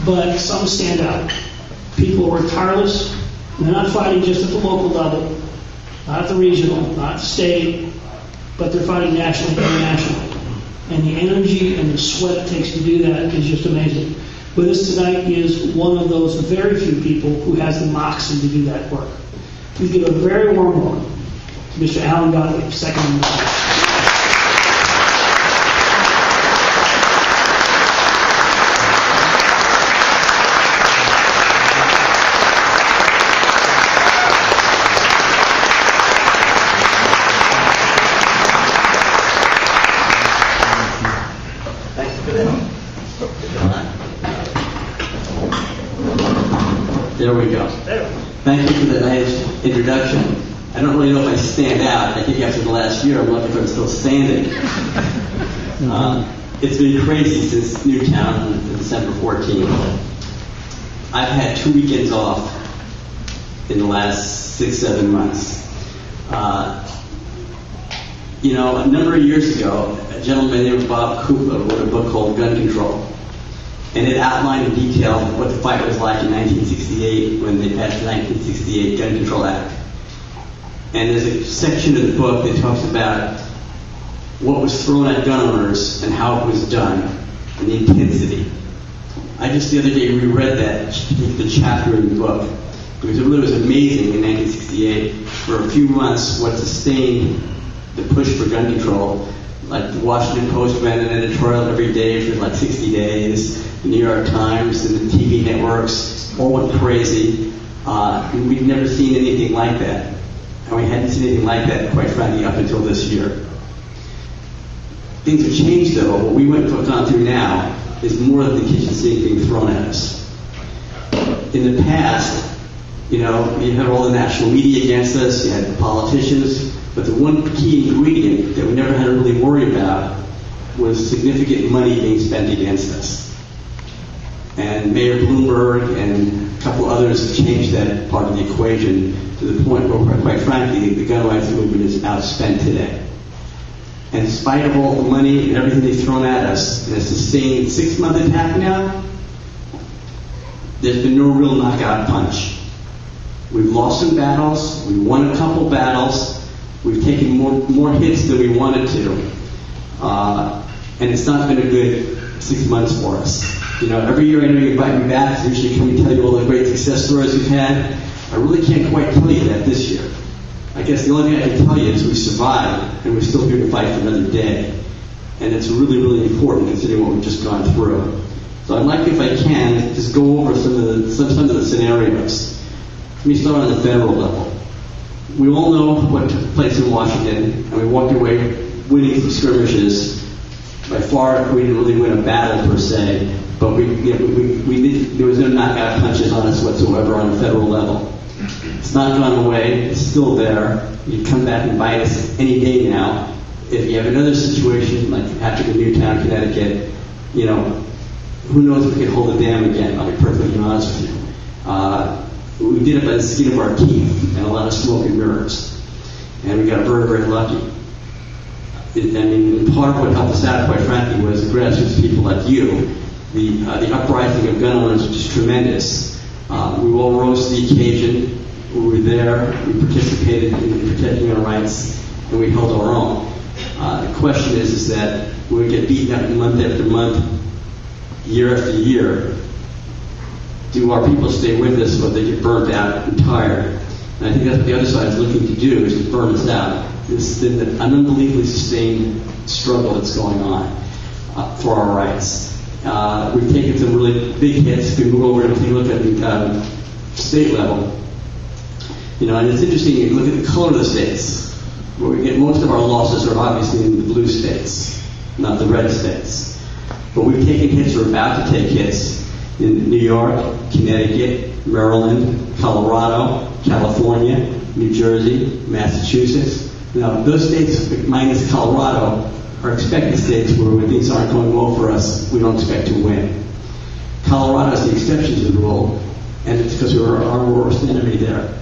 but some stand out. People are tireless. They're not fighting just at the local level, not at the regional, not the state, but they're fighting nationally and internationally. And the energy and the sweat it takes to do that is just amazing. With us tonight is one of those very few people who has the moxie to do that work. Please give a very warm welcome to Mr. Alan Gottlieb, second in line. There we go. Thank you for the nice introduction. I don't really know if I stand out. I think after the last year, I'm lucky if I'm still standing. It's been crazy since Newtown on December 14th. I've had 2 weekends off in the last 6-7 months. A number of years ago, a gentleman named Bob Cooper wrote a book called Gun Control. And it outlined in detail what the fight was like in 1968 when they passed the 1968 Gun Control Act. And there's a section of the book that talks about what was thrown at gun owners and how it was done and the intensity. I just the other day reread the chapter in the book because it really was amazing in 1968. For a few months, what sustained the push for gun control. Like the Washington Post ran an editorial every day for like 60 days. The New York Times and the TV networks all went crazy. And we'd never seen anything like that. And we hadn't seen anything like that, quite frankly, up until this year. Things have changed, though. What we went on through now is more than the kitchen sink being thrown at us. In the past, you had all the national media against us, you had the politicians, but the one key ingredient that we never had to really worry about was significant money being spent against us. And Mayor Bloomberg and a couple others have changed that part of the equation to the point where, quite frankly, the gun rights movement is outspent today. And in spite of all the money and everything they've thrown at us, in a sustained 6-month attack now, there's been no real knockout punch. We've lost some battles, we've won a couple battles, we've taken more hits than we wanted to, and it's not been a good 6 months for us. Every year I know you invite me back, I usually come and tell you all the great success stories we've had. I really can't quite tell you that this year. I guess the only thing I can tell you is we survived, and we're still here to fight for another day. And it's really, really important considering what we've just gone through. So I'd like, if I can, just go over some of the scenarios. Let me start on the federal level. We all know what took place in Washington, and we walked away winning some skirmishes. By far, we didn't really win a battle per se, but there was no knockout punches on us whatsoever on the federal level. It's not gone away. It's still there. You come back and bite us any day now. If you have another situation like Patrick in Newtown, Connecticut, who knows if we can hold a dam again. I'll be perfectly honest with you. We did it by the skin of our teeth and a lot of smoke and mirrors, and we got very, very lucky. Part of what helped us out, quite frankly, was the grassroots people like you. The uprising of gun owners was just tremendous. We all rose to the occasion. We were there. We participated in protecting our rights, and we held our own. The question is that we get beaten up month after month, year after year. Do our people stay with us, or they get burnt out and tired? And I think that's what the other side is looking to do, is to burn us out. This is an unbelievably sustained struggle that's going on for our rights. We've taken some really big hits. If we move over and take a look at the state level, and it's interesting, you look at the color of the states. Where we get most of our losses are obviously in the blue states, not the red states. But we've taken hits, we're about to take hits in New York, Connecticut, Maryland, Colorado, California, New Jersey, Massachusetts. Those states, minus Colorado, are expected states where when things aren't going well for us, we don't expect to win. Colorado is the exception to the rule, and it's because we were our worst enemy there.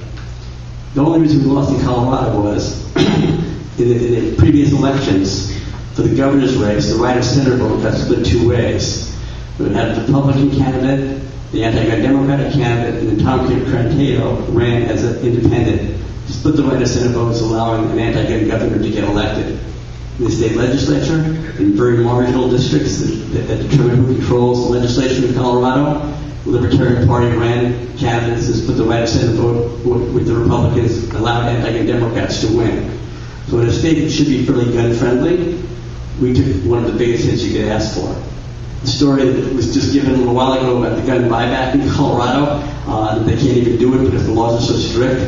The only reason we lost in Colorado was in the previous elections for the governor's race, the right of center vote got split 2 ways. We had a Republican candidate, the anti-gun Democratic candidate, and then Tom Crantado ran as an independent to split the right of Senate votes, allowing an anti-gun governor to get elected. In the state legislature, in very marginal districts that determine who controls the legislature in Colorado, the Libertarian Party ran candidates to split the right of Senate vote with the Republicans, allowed anti-gun Democrats to win. So in a state that should be fairly gun-friendly, we took one of the biggest hits you could ask for. The story that was just given a little while ago about the gun buyback in Colorado, that they can't even do it because the laws are so strict,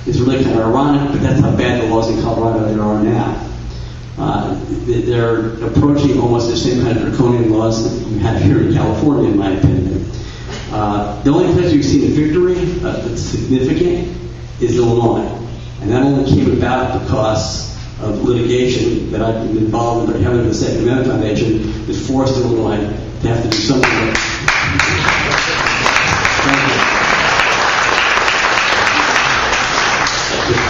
is really kind of ironic, but that's how bad the laws in Colorado are now. They're approaching almost the same kind of draconian laws that you have here in California, in my opinion. The only place we've seen a victory that's significant is Illinois. And that only came about because of litigation that I've been involved in very heavily with the Second Amendment Foundation that forced Illinois to have to do something like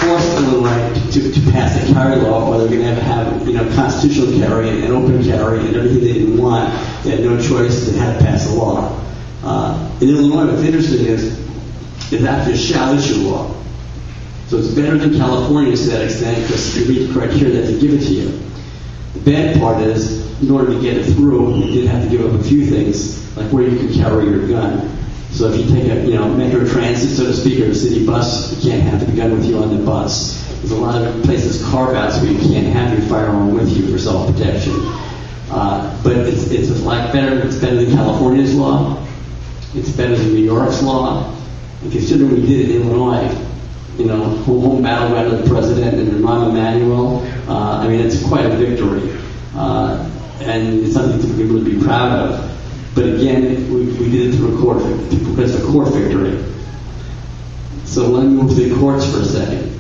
forced Illinois to pass a carry law, where they're going to have constitutional carry and open carry and everything they didn't want. They had no choice. They had to pass a law. In Illinois, what's interesting is it's actually a shall issue law. So it's better than California to that extent because you meet the criteria that they give it to you. The bad part is, in order to get it through, you did have to give up a few things, like where you can carry your gun. So if you take a metro transit, so to speak, or a city bus, you can't have the gun with you on the bus. There's a lot of places, carve-outs, where you can't have your firearm with you for self-protection. But it's a lot better. It's better than California's law. It's better than New York's law. And considering we did it in Illinois, home battleground of the president and Rahm Emanuel, it's quite a victory. And it's something to really be proud of. But again, we did it through a court, because it's a court victory. So let me move to the courts for a second.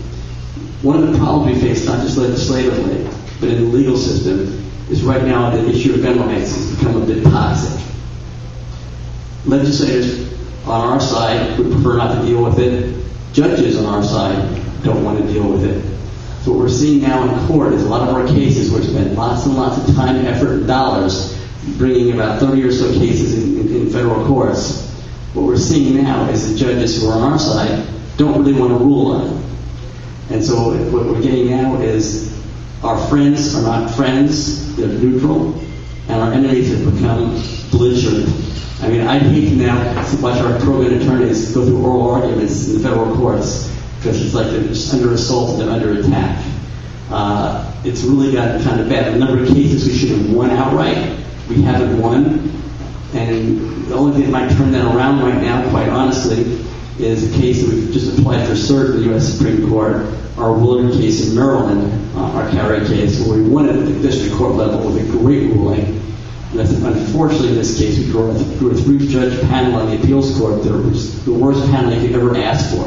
One of the problems we face, not just legislatively, but in the legal system, is right now the issue of gun rights has become a bit toxic. Legislators on our side would prefer not to deal with it. Judges on our side don't want to deal with it. So what we're seeing now in court is a lot of our cases where we spend lots and lots of time, effort, and dollars bringing about 30 or so cases in federal courts. What we're seeing now is the judges who are on our side don't really want to rule on it. And so what we're getting now is our friends are not friends, they're neutral, and our enemies have become belligerent. I'd hate now to watch our pro-gun attorneys go through oral arguments in the federal courts because it's like they're just under assault and they're under attack. It's really gotten kind of bad. A number of cases we should have won outright. We haven't won. And the only thing that might turn that around right now, quite honestly, is a case that we've just applied for cert in the U.S. Supreme Court, our Willard case in Maryland, our carry case, where we won it at the district court level with a great ruling. And unfortunately, in this case, we drew a three-judge panel on the appeals court that was the worst panel you could ever ask for.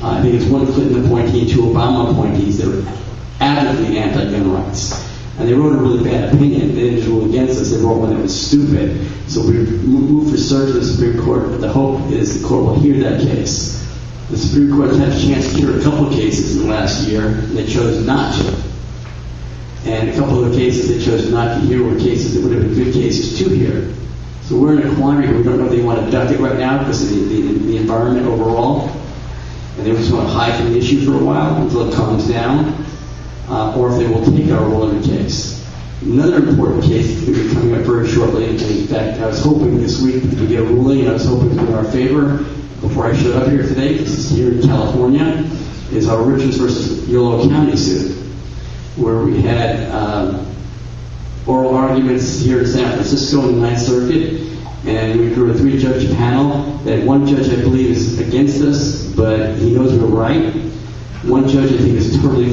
I think it's one Clinton appointee and two Obama appointees that were adamantly anti-gun rights. And they wrote a really bad opinion. They didn't rule against us. They wrote one that was stupid. So we moved for cert to the Supreme Court. The hope is the court will hear that case. The Supreme Court has had a chance to hear a couple of cases in the last year, and they chose not to. And a couple of the cases they chose not to hear were cases that would have been good cases to hear. So we're in a quandary. We don't know if they want to duck it right now because of the environment overall. And they just want to hide from the issue for a while until it calms down. Or if they will take our role in the case. Another important case is going to be coming up very shortly. And in fact, I was hoping this week we could get a ruling, and I was hoping to be in our favor before I showed up here today. This is here in California, is our Richards versus Yolo County suit, where we had oral arguments here in San Francisco in the Ninth Circuit, and we drew a three-judge panel. That one judge, I believe, is against us, but he knows we're right. One judge, I think, is firmly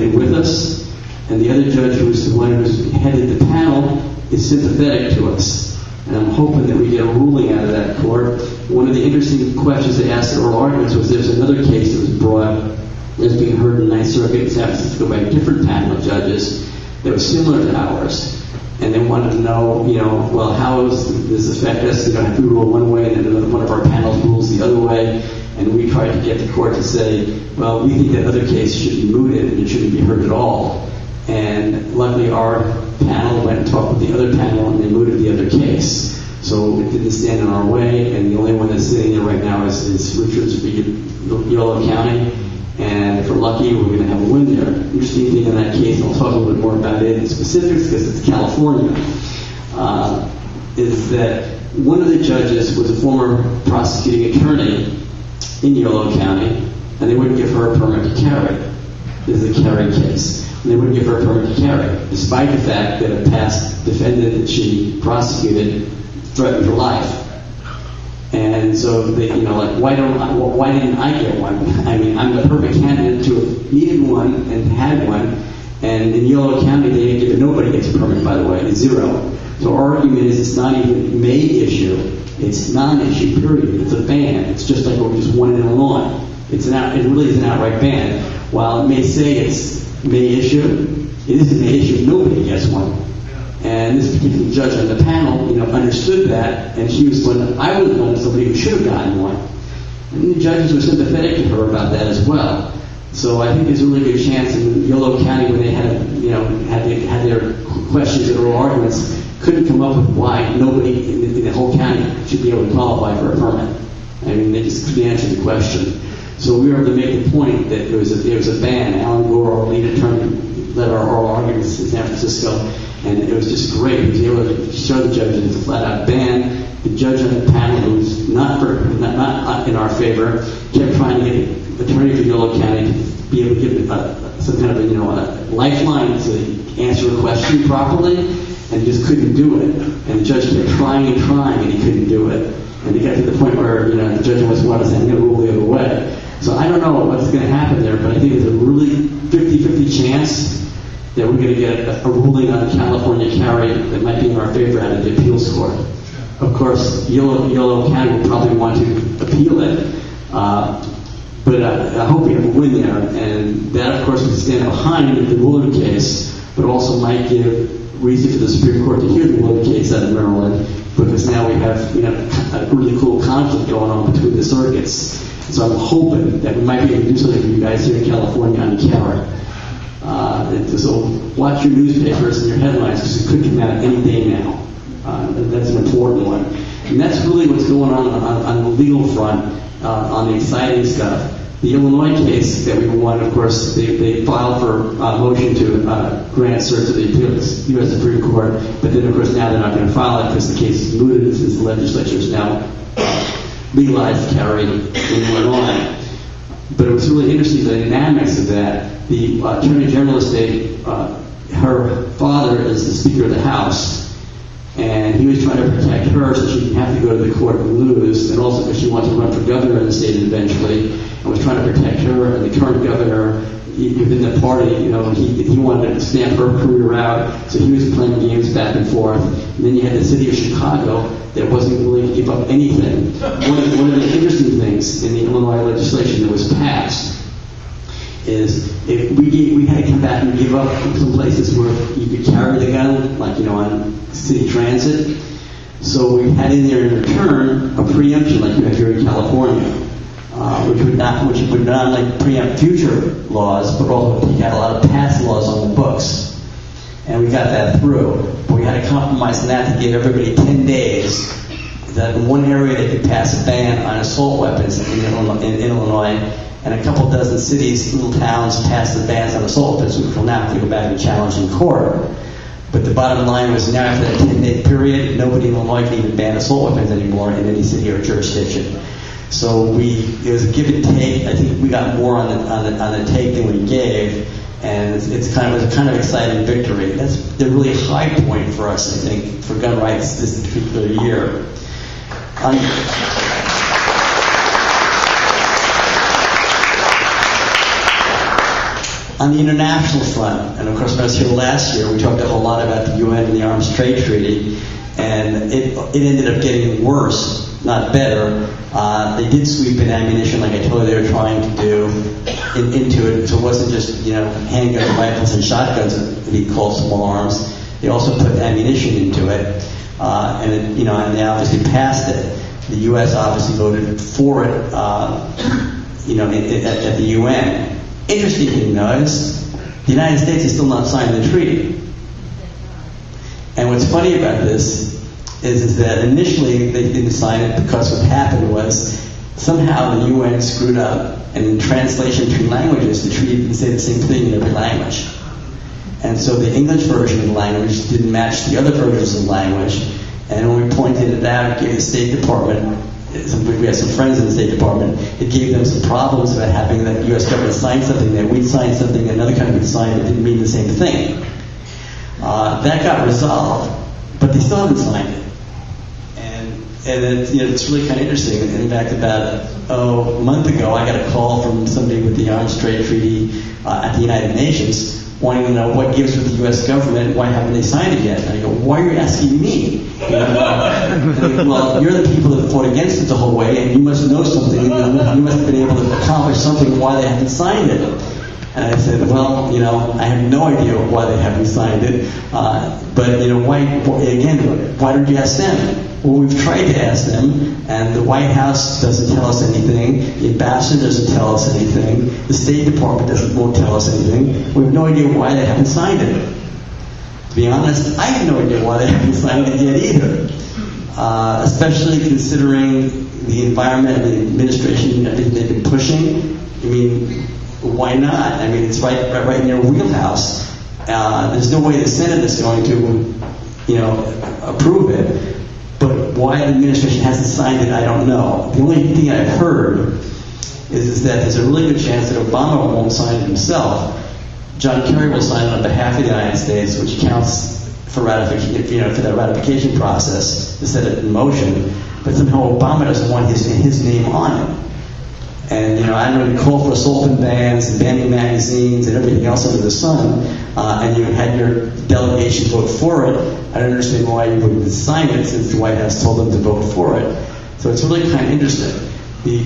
with us, and the other judge, who is the one who's headed the panel, is sympathetic to us. And I'm hoping that we get a ruling out of that court. One of the interesting questions they asked in oral arguments was there's another case that was brought that's being heard in the Ninth Circuit in San Francisco by a different panel of judges that was similar to ours. And they wanted to know, well, how does this affect us? If we rule one way and then one of our panels rules the other way. And we tried to get the court to say, well, we think that other case should be mooted and it shouldn't be heard at all. And luckily our panel went and talked with the other panel and they mooted the other case. So it didn't stand in our way, and the only one that's sitting there right now is Richards v. Yolo County. And if we're lucky, we're going to have a win there. Interesting thing in that case, and I'll talk a little bit more about it in specifics because it's California, is that one of the judges was a former prosecuting attorney in Yolo County, and they wouldn't give her a permit to carry. This is a carry case. And they wouldn't give her a permit to carry, despite the fact that a past defendant that she prosecuted threatened her life. And so they, like, why didn't I get one? I mean, I'm the perfect candidate to have needed one and had one. And in Yolo County, they didn't give it. Nobody gets a permit, by the way. It's zero. So our argument is it's not even may issue. It's non-issue, period. It's a ban. It's just like what we just won in Illinois. It really is an outright ban. While it may say it's may issue, it isn't may issue. Nobody gets one. And this particular judge on the panel, understood that, and she was I was one of somebody who should have gotten one. And the judges were sympathetic to her about that as well. So I think there's a really good chance in Yolo County, when they had their questions and oral arguments, couldn't come up with why nobody in the whole county should be able to qualify for a permit. I mean, they just couldn't answer the question. So we were able to make the point that there was a ban. Alan Gore, our lead attorney, led our oral arguments in San Francisco, and it was just great. He was able to show the judge that it's a flat-out ban. The judge on the panel, who was not in our favor, kept trying to get an attorney for Yolo County to be able to give some kind of a lifeline to answer a question properly, and he just couldn't do it. And the judge kept trying, and he couldn't do it. And it got to the point where the judge almost wanted to say, I'm going to rule the other way. So I don't know what's going to happen there, but I think there's a really 50-50 chance that we're going to get a ruling on California carry that might be in our favor out of the appeals court. Of course, Yolo County will probably want to appeal it, but I hope we have a win there. And that, of course, would stand behind the Willard case, but also might give reason for the Supreme Court to hear the Willard case out of Maryland, because now we have a really cool conflict going on between the circuits. So I'm hoping that we might be able to do something for you guys here in California on carry. So watch your newspapers and your headlines, because it could come out any day now. That's an important one. And that's really what's going on the legal front, on the exciting stuff. The Illinois case that we won, of course, they filed for a motion to grant cert to the U.S. Supreme Court, but then, of course, now they're not going to file it because the case is mooted since the legislature is now legalized carry in Illinois. But it was really interesting, the dynamics of that. The Attorney General of the state, her father is the Speaker of the House, and he was trying to protect her so she didn't have to go to the court and lose, and also because she wanted to run for governor in the state eventually, and was trying to protect her and the current governor within the party. He wanted to stamp her career out, so he was playing games back and forth. And then you had the city of Chicago that wasn't willing to give up anything. One of the interesting things in the Illinois legislation that was passed is if we had to come back and give up some places where you could carry the gun, like on city transit. So we had in there in return a preemption, like you have here in California, which would not only preempt future laws, but also take out a lot of past laws on the books. And we got that through. But we had to compromise on that to give everybody 10 days that in one area they could pass a ban on assault weapons in Illinois, and a couple dozen cities, little towns, passed the bans on assault weapons, which will now have to go back and challenge in court. But the bottom line was, now after that 10-day period, nobody in Illinois can even ban assault weapons anymore in any city or jurisdiction. So it was a give and take. I think we got more on the take than we gave, and it was a kind of exciting victory. That's really a high point for us, I think, for gun rights this particular year. On the international front, and of course when I was here last year, we talked a whole lot about the UN and the Arms Trade Treaty, and it ended up getting worse, not better. They did sweep in ammunition, like I told you they were trying to do, into it, so it wasn't just handguns, rifles, and shotguns that we call small arms. They also put ammunition into it, and they obviously passed it. The U.S. obviously voted for it, at the UN. Interesting thing, though, is the United States is still not signed the treaty. And what's funny about this is that initially they didn't sign it because what happened was somehow the UN screwed up, and in translation between languages, the treaty didn't say the same thing in every language. And so the English version of the language didn't match the other versions of the language. And when we pointed it out, it gave the State Department, we had some friends in the State Department, it gave them some problems about having the U.S. government sign something that we'd signed something that another country would sign that didn't mean the same thing. That got resolved, but they still haven't signed it. And it's really kind of interesting. In fact, about a month ago, I got a call from somebody with the Arms Trade Treaty at the United Nations wanting to know what gives with the U.S. government, why haven't they signed it yet? And I go, why are you asking me? Well, you're the people that fought against it the whole way, and you must know something. You must have been able to accomplish something why they haven't signed it. And I said, well, I have no idea why they haven't signed it. But, why don't you ask them? Well, we've tried to ask them, and the White House doesn't tell us anything. The ambassador doesn't tell us anything. The State Department won't tell us anything. We have no idea why they haven't signed it. To be honest, I have no idea why they haven't signed it yet either. Especially considering the environment and the administration that they've been pushing. I mean, why not? I mean, it's right in your wheelhouse. There's no way the Senate is going to, approve it. But why the administration hasn't signed it, I don't know. The only thing I've heard is that there's a really good chance that Obama won't sign it himself. John Kerry will sign it on behalf of the United States, which counts for ratification, for that ratification process to set it in motion. But somehow Obama doesn't want his name on it. And I don't know, you call for assault bans and banning magazines and everything else under the sun, and you had your delegation vote for it. I don't understand why you wouldn't sign it since the White House told them to vote for it. So it's really kind of interesting. The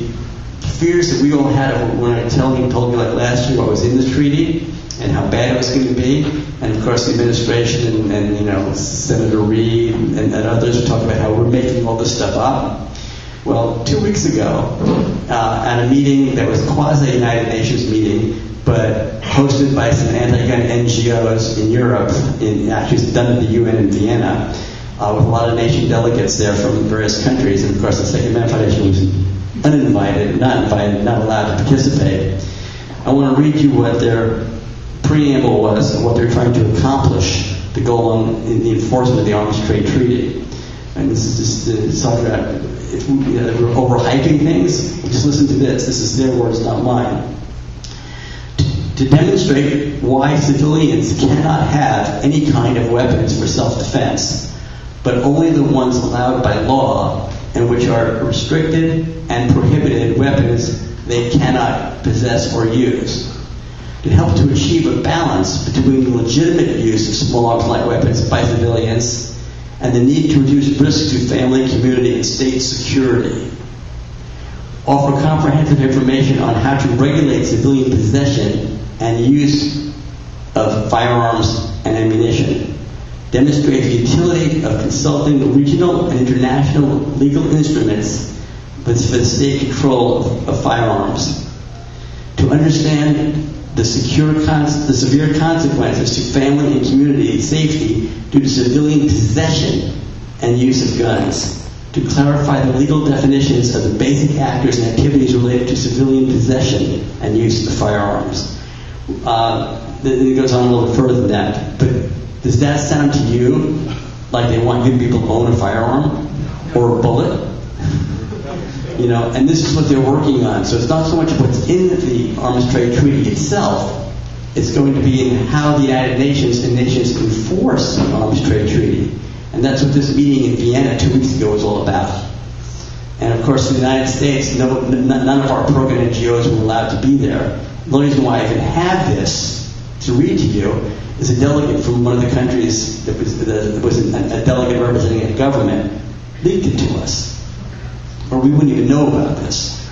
fears that we all had when I told me like last year what was in the treaty and how bad it was going to be, and of course the administration and Senator Reid and others are talking about how we're making all this stuff up. Well, 2 weeks ago, at a meeting that was quasi-United Nations meeting, but hosted by some anti-gun NGOs in Europe, actually done at the UN in Vienna, with a lot of nation delegates there from various countries, and of course the Second Amendment Foundation was not allowed to participate. I want to read you what their preamble was and what they're trying to accomplish to go on in the enforcement of the Arms Trade Treaty. And this is just talking about if we're overhyping things. Just listen to this. This is their words, not mine. To demonstrate why civilians cannot have any kind of weapons for self-defense, but only the ones allowed by law and which are restricted and prohibited weapons they cannot possess or use. To help to achieve a balance between the legitimate use of small arms light weapons by civilians and the need to reduce risk to family, community, and state security. Offer comprehensive information on how to regulate civilian possession and use of firearms and ammunition. Demonstrate the utility of consulting regional and international legal instruments for the state control of firearms. To understand the severe consequences to family and community safety due to civilian possession and use of guns. To clarify the legal definitions of the basic actors and activities related to civilian possession and use of firearms. It goes on a little further than that. But does that sound to you like they want good people to own a firearm or a bullet? And this is what they're working on. So it's not so much what's in the Arms Trade Treaty itself. It's going to be in how the United Nations and nations enforce the Arms Trade Treaty. And that's what this meeting in Vienna 2 weeks ago was all about. And of course, in the United States, none of our program NGOs were allowed to be there. The reason why I even have this to read to you is a delegate from one of the countries that was a delegate representing a government leaked it to us. Or we wouldn't even know about this.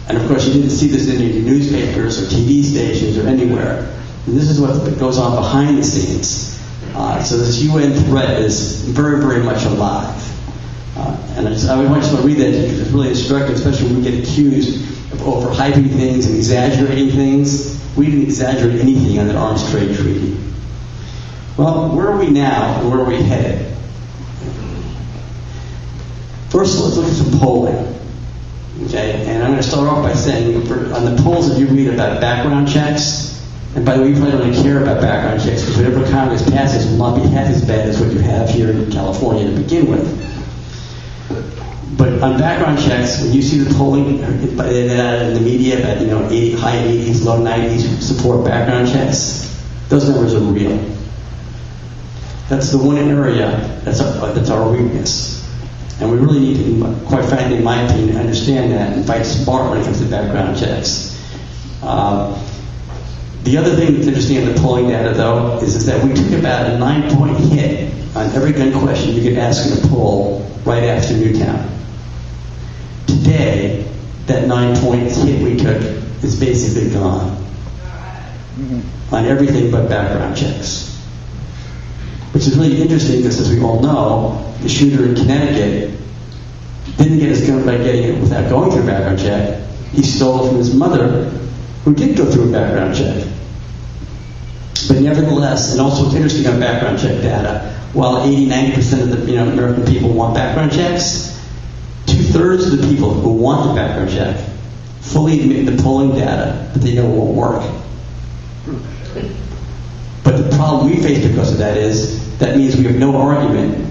And of course, you didn't see this in any newspapers or TV stations or anywhere. And this is what goes on behind the scenes. So this UN threat is very, very much alive. And I just want to read that because it's really instructive, especially when we get accused of overhyping things and exaggerating things. We didn't exaggerate anything on the Arms Trade Treaty. Well, where are we now and where are we headed? First, let's look at some polling. Okay, and I'm going to start off by saying, on the polls that you read about background checks, and by the way, you probably don't really care about background checks because whatever Congress passes will not be half as bad as what you have here in California to begin with. But on background checks, when you see the polling in the media about high 80s, low 90s support background checks, those numbers are real. That's the one area that's our weakness. And we really need to, quite frankly, in my opinion, understand that and fight smart when it comes to background checks. The other thing that's interesting in the polling data, though, is that we took about a 9-point hit on every gun question you could ask in a poll right after Newtown. Today, that 9-point hit we took is basically gone on everything but background checks. Which is really interesting because, as we all know, the shooter in Connecticut didn't get his gun by getting it without going through a background check. He stole it from his mother, who did go through a background check. But nevertheless, and also what's interesting on background check data, while 80-90% of the American people want background checks, 2/3 of the people who want the background check fully admit in the polling data that they know it won't work. But the problem we face because of that is that means we have no argument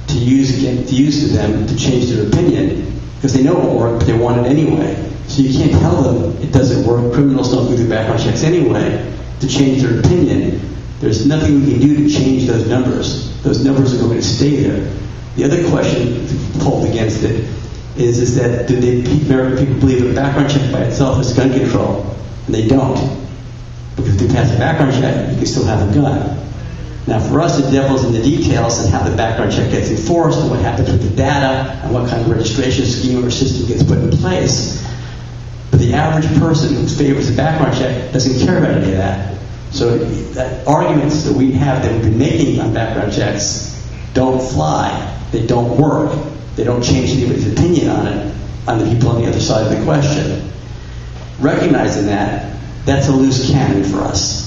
to use to them to change their opinion because they know it won't work, but they want it anyway. So you can't tell them it doesn't work. Criminals don't go through background checks anyway to change their opinion. There's nothing we can do to change those numbers. Those numbers are going to stay there. The other question pulled against it is that do American people believe a background check by itself is gun control? And they don't. Because if you pass a background check, you can still have a gun. Now, for us, the devil's in the details and how the background check gets enforced and what happens with the data and what kind of registration scheme or system gets put in place. But the average person who favors a background check doesn't care about any of that. So the arguments that we have that we've been making on background checks don't fly. They don't work. They don't change anybody's opinion on it, on the people on the other side of the question. Recognizing that, that's a loose cannon for us.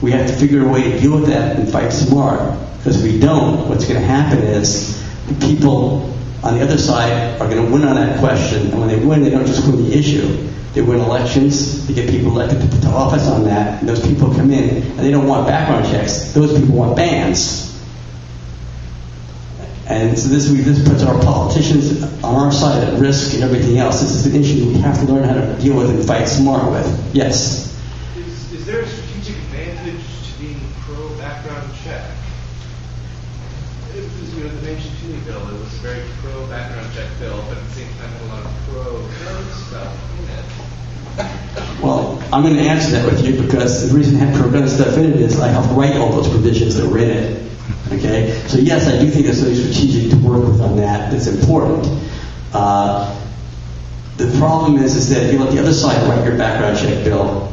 We have to figure a way to deal with that and fight smart. Because if we don't, what's going to happen is the people on the other side are going to win on that question. And when they win, they don't just win the issue. They win elections. They get people elected to office on that. And those people come in, and they don't want background checks. Those people want bans. And so this puts our politicians on our side at risk and everything else. This is an issue we have to learn how to deal with and fight smart with. Yes? Is there a strategic advantage to being pro-background check? Because the Nation 2 bill, it was a very pro-background check bill, but at the same time had a lot of pro-gun stuff in it. Well, I'm going to answer that with you because the reason I have pro-gun stuff in it is I helped write all those provisions that were in it. Okay? So yes, I do think it's really strategic to work with on that. It's important. The problem is that if you let the other side write your background check bill,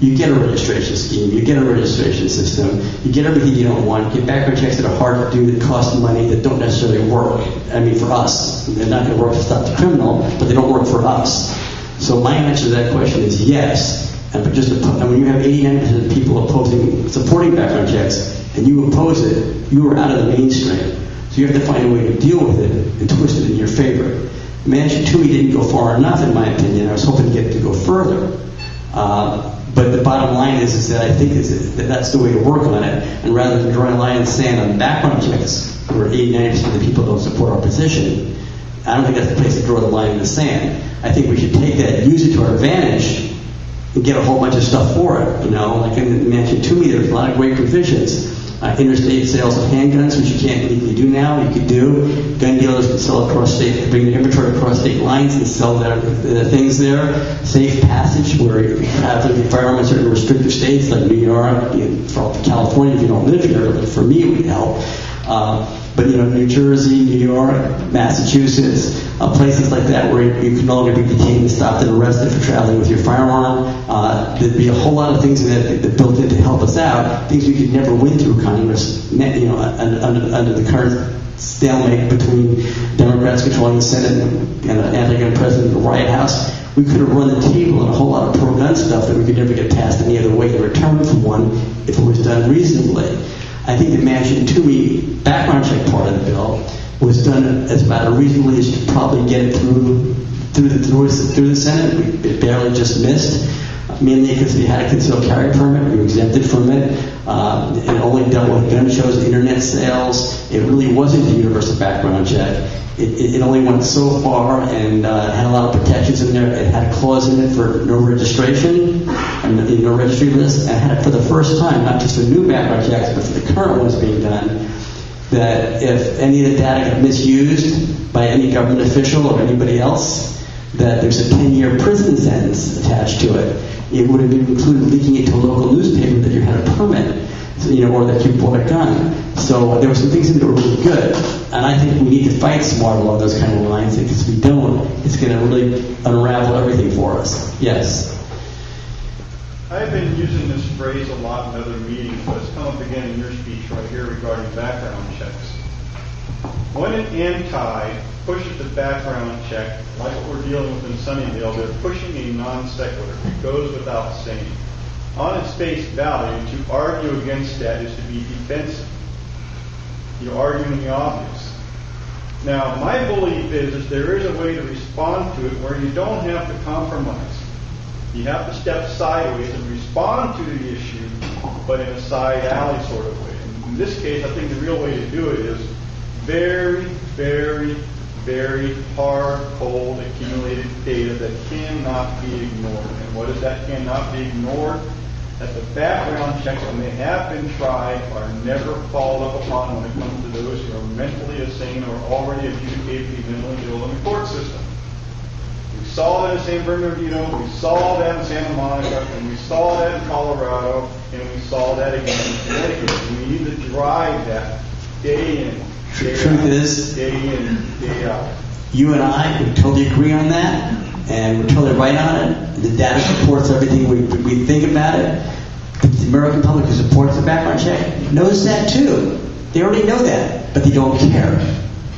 you get a registration scheme, you get a registration system, you get everything you don't want, you get background checks that are hard to do, that cost money, that don't necessarily work. I mean, for us. They're not going to work to stop the criminal, but they don't work for us. So my answer to that question is yes. And when you have 89% of the people supporting background checks, and you oppose it, you are out of the mainstream. So you have to find a way to deal with it and twist it in your favor. Manchin Toomey didn't go far enough, in my opinion. I was hoping to get it to go further. But the bottom line is that I think that's the way to work on it. And rather than drawing a line in the sand on background checks, where 80-90% of the people don't support our position, I don't think that's the place to draw the line in the sand. I think we should take that, use it to our advantage, and get a whole bunch of stuff for it. Like in Manchin Toomey, there's a lot of great provisions. Interstate sales of handguns, which you can't legally do now, you could do. Gun dealers can sell across state, bring their inventory across state lines and sell their things there. Safe passage, where you have the firearm in certain restrictive states like New York, for California if you don't live here, but for me it would help. But New Jersey, New York, Massachusetts, places like that where you can no longer be detained and stopped and arrested for traveling with your firearm. There'd be a whole lot of things that built in to help us out, things we could never win through Congress, under the current stalemate between Democrats controlling the Senate and an anti-gun president in the White House. We could have run the table on a whole lot of pro-gun stuff that we could never get passed any other way in return for one if it was done reasonably. I think the Manchin Toomey background check part of the bill was done as about as reasonably as you could probably get it through the Senate. It barely just missed, mainly because we had a concealed carry permit. We were exempted from it. It only dealt with gun shows, internet sales. It really wasn't a universal background check. It only went so far and had a lot of protections in there. It had a clause in it for no registration, and no registry list, and had it for the first time, not just for new background checks, but for the current ones being done, that if any of the data got misused by any government official or anybody else, that there's a 10-year prison sentence attached to it. It would have included leaking it to a local newspaper that you had a permit, or that you bought a gun. So there were some things that were really good. And I think we need to fight smart along those kind of lines, because if we don't, it's going to really unravel everything for us. Yes? I've been using this phrase a lot in other meetings, but it's come up again in your speech right here regarding background checks. When an anti pushes the background check, like what we're dealing with in Sunnyvale, they're pushing a non sequitur. It goes without saying. On its face value, to argue against that is to be defensive. You're arguing the obvious. Now, my belief is there is a way to respond to it where you don't have to compromise. You have to step sideways and respond to the issue, but in a side alley sort of way. And in this case, I think the real way to do it is very, very, very hard, cold, accumulated data that cannot be ignored. And what is that cannot be ignored? That the background checks, when they have been tried, are never followed up upon when it comes to those who are mentally insane or already adjudicated to be mentally ill in the court system. We saw that in San Bernardino, we saw that in Santa Monica, and we saw that in Colorado, and we saw that again in Connecticut. We need to drive that day in, day Truth out, is, day in, day out. you and I would totally agree on that, and we're totally right on it. The data supports everything we think about it. The American public who supports the background check knows that too. They already know that, but they don't care.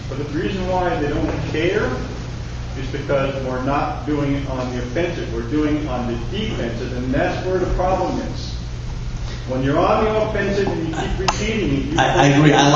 But the reason why they don't care is because we're not doing it on the offensive. We're doing it on the defensive, and that's where the problem is. When you're on the offensive and you keep repeating it, I agree. I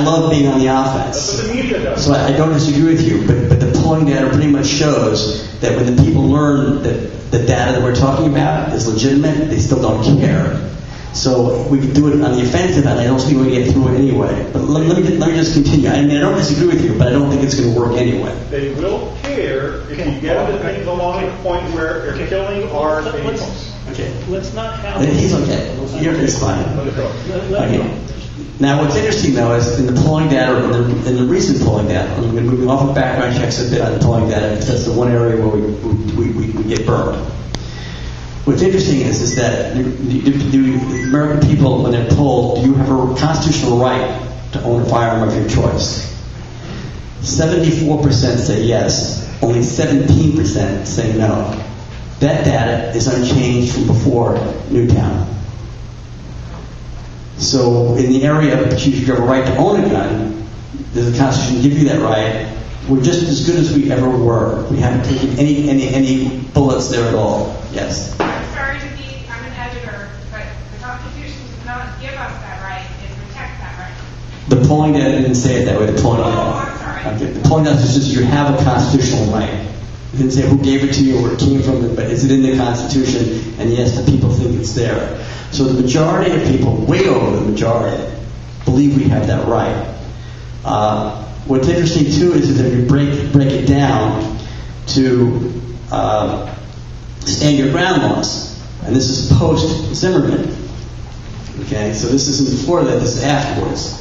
love being on the offense. That's what the media does. So I don't disagree with you, but the polling data pretty much shows that when the people learn that the data that we're talking about is legitimate, they still don't care. So we can do it on the offensive, and I don't think we get through it anyway. But let me just continue. I mean, I don't disagree with you, but I don't think it's going to work anyway. They will care if you get them to things along the point where they're killing our vehicles. Okay. Let's not have... He's okay. You're just fine. Let it go. Okay. Now, what's interesting, though, is in the polling data, in the recent polling data, I'm going to move off of background checks a bit on the polling data, because that's the one area where we get burned. What's interesting is that the American people, when they're polled, do you have a constitutional right to own a firearm of your choice? 74% say yes. Only 17% say no. That data is unchanged from before Newtown. So in the area that you have a right to own a gun, does the Constitution give you that right? We're just as good as we ever were. We haven't taken any bullets there at all. Yes? I'm an editor, but the Constitution does not give us that right. It protects that right. The polling data didn't say it that way. The polling data. I'm sorry. Okay. The polling data says you have a constitutional right. It didn't say who gave it to you or where it came from, but is it in the Constitution? And yes, the people think it's there. So the majority of people, way over the majority, believe we have that right. What's interesting too is that we break it down to stand your ground laws, and this is post Zimmerman. Okay, so this isn't before that. This is afterwards.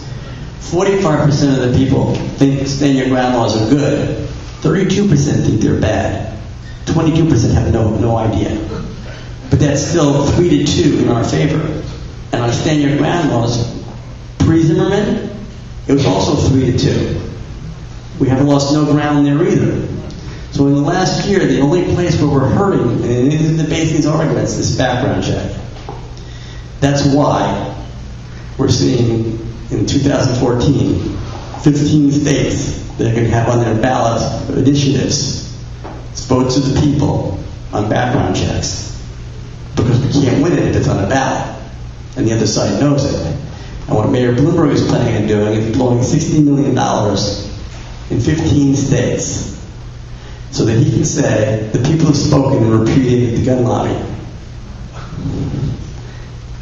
45% of the people think stand your ground laws are good. 32% think they're bad. 22% have no idea. But that's still 3-2 in our favor. And our stand your ground laws, pre-Zimmerman, it was also 3-2. We haven't lost no ground there either. So in the last year, the only place where we're hurting, and it isn't debating these arguments, is background check. That's why we're seeing in 2014, 15 states that are going to have on their ballot initiatives, votes of the people on background checks. Because we can't win it if it's on a ballot. And the other side knows it. And what Mayor Bloomberg is planning on doing is blowing $60 million in 15 states so that he can say the people have spoken and repudiated the gun lobby.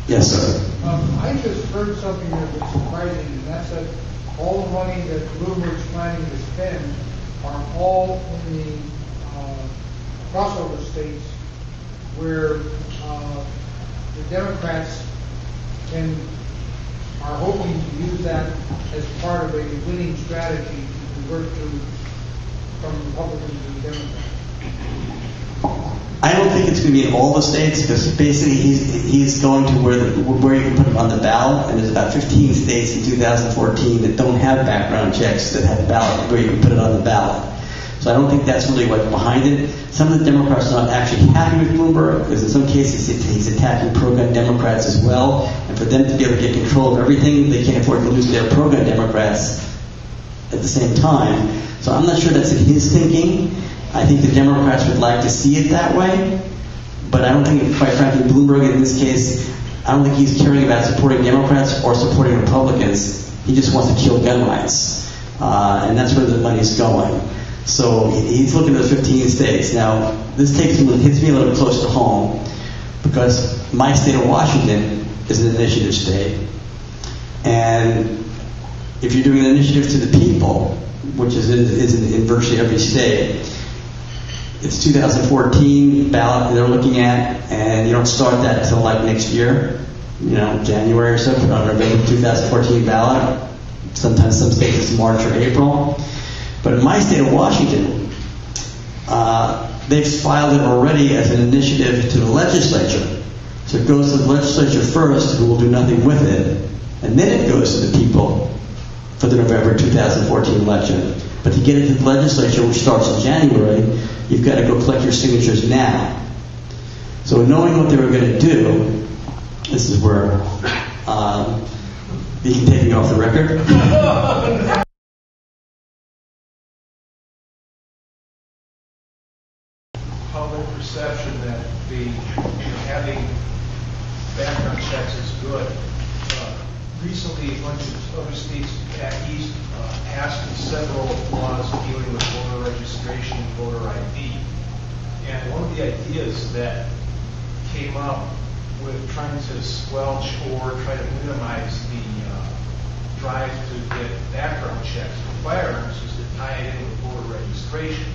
Yes, sir. I just heard something that was surprising, and that's that all the money that Bloomberg's planning to spend are all in the crossover states where the Democrats are hoping to use that as part of a winning strategy to convert from Republican to Democrat. I don't think it's going to be in all the states because basically he's going to where you can put it on the ballot, and there's about 15 states in 2014 that don't have background checks that have ballot where you can put it on the ballot. So I don't think that's really what's behind it. Some of the Democrats are not actually happy with Bloomberg because in some cases he's attacking pro-gun Democrats as well, and for them to be able to get control of everything, they can't afford to lose their pro-gun Democrats at the same time. So I'm not sure that's in his thinking. I think the Democrats would like to see it that way, but I don't think, quite frankly, Bloomberg in this case, I don't think he's caring about supporting Democrats or supporting Republicans. He just wants to kill gun rights, and that's where the money's going. So he's looking at the 15 states. Now, this hits me a little close to home because my state of Washington is an initiative state, and if you're doing an initiative to the people, which is in virtually every state, it's 2014 ballot they're looking at, and you don't start that until like next year, January or so, put on November 2014 ballot. Sometimes some states it's March or April. But in my state of Washington, they've filed it already as an initiative to the legislature. So it goes to the legislature first, who will do nothing with it, and then it goes to the people for the November 2014 election. But to get it to the legislature, which starts in January, you've got to go collect your signatures now. So knowing what they were going to do, this is where you can take me off the record. Public perception that having background checks is good. Recently, a bunch of other states back east passed several laws dealing with voter registration and voter ID. And one of the ideas that came up with trying to squelch or try to minimize the drive to get background checks for firearms is to tie it in with voter registration,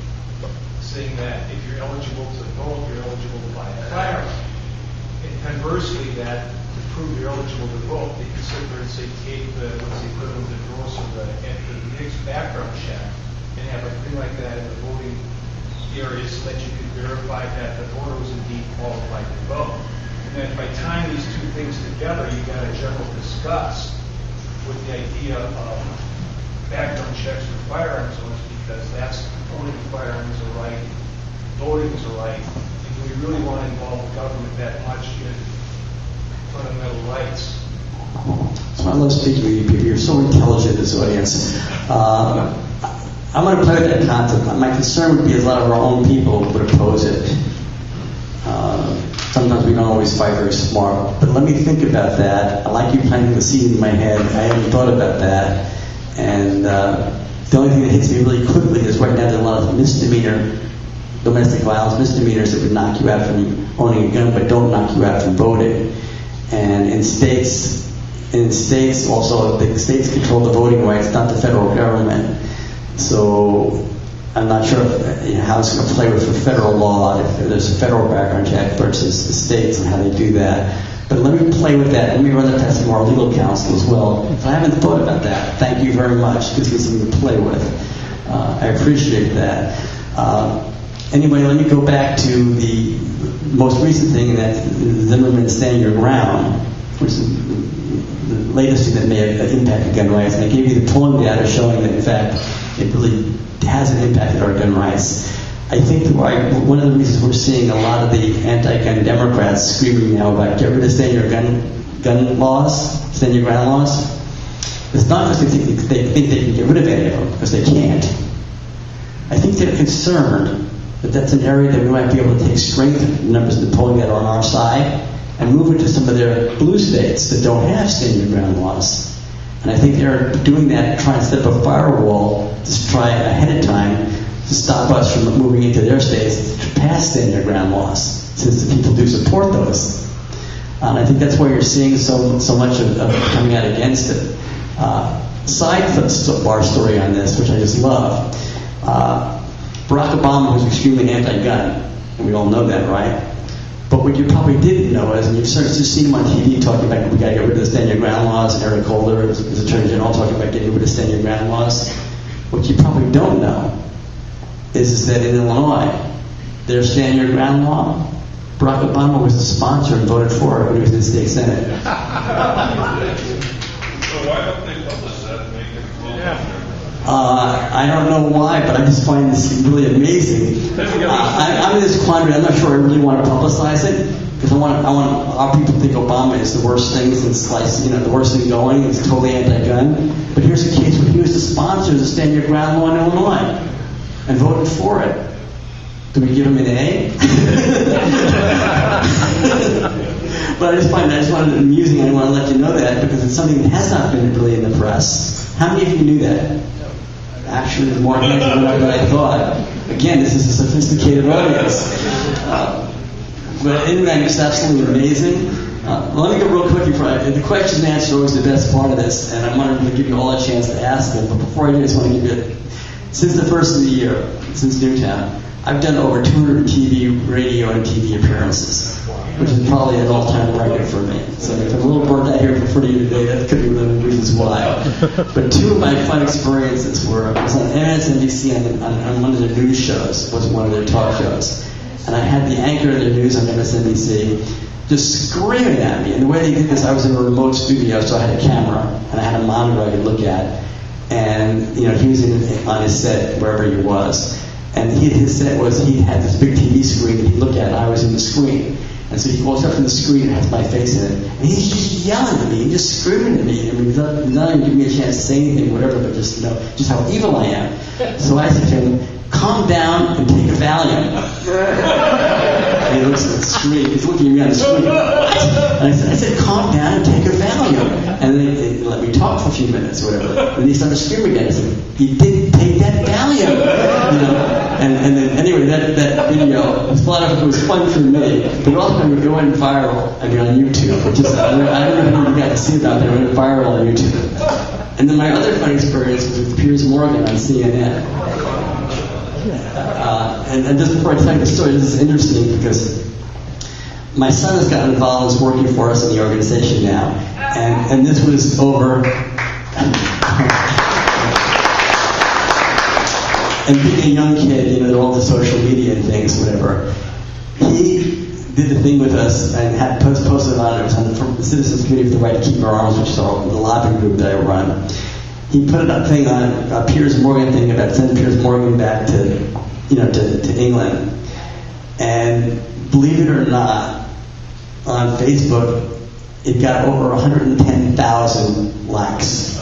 saying that if you're eligible to vote, you're eligible to buy a firearm. And conversely, that to prove you're eligible to vote, they can sit there and say, take what's the equivalent of gross or the mixed background check and have a thing like that in the voting area so that you can verify that the voter was indeed qualified to vote. And then by tying these two things together, you've got a general disgust with the idea of background checks for firearms owners because that's owning firearms is a right, voting is a right, and we really want to involve the government that much in fundamental rights. So I love speaking with you people. You're so intelligent, this audience. I'm going to play with that concept. My concern would be a lot of our own people would oppose it. Sometimes we don't always fight very smart. But let me think about that. I like you planting the seed in my head. I haven't thought about that. And the only thing that hits me really quickly is right now there are a lot of domestic violence misdemeanors that would knock you out from owning a gun but don't knock you out from voting. And in states also, the states control the voting rights, not the federal government. So I'm not sure how it's going to play with the federal law, if there's a federal background check versus the states and how they do that. But let me play with that. Let me run that past some more legal counsel as well. If I haven't thought about that, thank you very much. It gives me something to play with. I appreciate that. Anyway, let me go back to the most recent thing, that Zimmerman Stand Your Ground, which is the latest thing that may have impacted gun rights. And I gave you the polling data showing that, in fact, it really hasn't impacted our gun rights. I think one of the reasons we're seeing a lot of the anti-gun Democrats screaming now about get rid of stand your ground laws, it's not because they think they can get rid of any of them, because they can't. I think they're concerned that that's an area that we might be able to take strength in numbers of the polling that are on our side and move it to some of their blue states that don't have stand your ground laws. And I think they're doing that, trying to set up a firewall to try ahead of time to stop us from moving into their states to pass stand your ground laws, since the people do support those. And I think that's why you're seeing so much of coming out against it. Side bar story on this, which I just love. Barack Obama was extremely anti-gun, and we all know that, right? But what you probably didn't know is, and you've started to see him on TV talking about we got to get rid of the stand your ground laws, and Eric Holder, his Attorney General, talking about getting rid of stand your ground laws. What you probably don't know is that in Illinois, their stand your ground law, Barack Obama was a sponsor and voted for it when he was in the state senate. So why don't they publish that and make it I don't know why, but I just find this really amazing. I'm in this quandary. I'm not sure I really want to publicize it because I want our people to think Obama is the worst thing since the worst thing going. It's totally anti-gun. But here's a case where he was the sponsor of the Stand Your Ground law in Illinois and voted for it. Do we give him an A? But I just wanted it amusing. I want to let you know that because it's something that has not been really in the press. How many of you knew that? Actually, there's more hands than I thought. Again, this is a sophisticated audience. But anyway, it's absolutely amazing. Let me go real quick before the question and answer is always the best part of this, and I want to give you all a chance to ask them. But before I do, I just want to give you, since the first of the year, since Newtown, I've done over 200 radio and TV appearances, which is probably an all-time record for me. So if I'm a little burnt out here before you today, that could be one of the reasons why. But two of my fun experiences were, I was on MSNBC on one of their news shows, wasn't one of their talk shows, and I had the anchor of their news on MSNBC just screaming at me. And the way they did this, I was in a remote studio, so I had a camera, and I had a monitor I could look at. And, he was on his set, wherever he was. And his set was, he had this big TV screen that he'd look at, and I was in the screen. And so he walks up from the screen and has my face in it. And he's just yelling at me and just screaming at me. I mean, not even giving me a chance to say anything, whatever, but just how evil I am. So I said to him, calm down and take a Valium. And he looks at the screen. He's looking at me on the screen. And I said, calm down and take a Valium. And then they let me talk for a few minutes or whatever. And he started screaming again. I said, you didn't take that Valium. And then anyway, that video, it was fun for me. But it also went viral, on YouTube. Which is, I don't know if you got to see it out there. It went viral on YouTube. And then my other fun experience was with Piers Morgan on CNN. And just before I tell you the story, this is interesting because my son has gotten involved, is working for us in the organization now, and this was over. And being a young kid, they're all the social media and things, whatever. He did the thing with us and had posted on it. It was on the Citizens Committee for the Right to Keep Our Arms, which is the lobbying group that I run. He put a thing on a Piers Morgan thing about sending Piers Morgan back to England. And believe it or not, on Facebook, it got over 110,000 likes,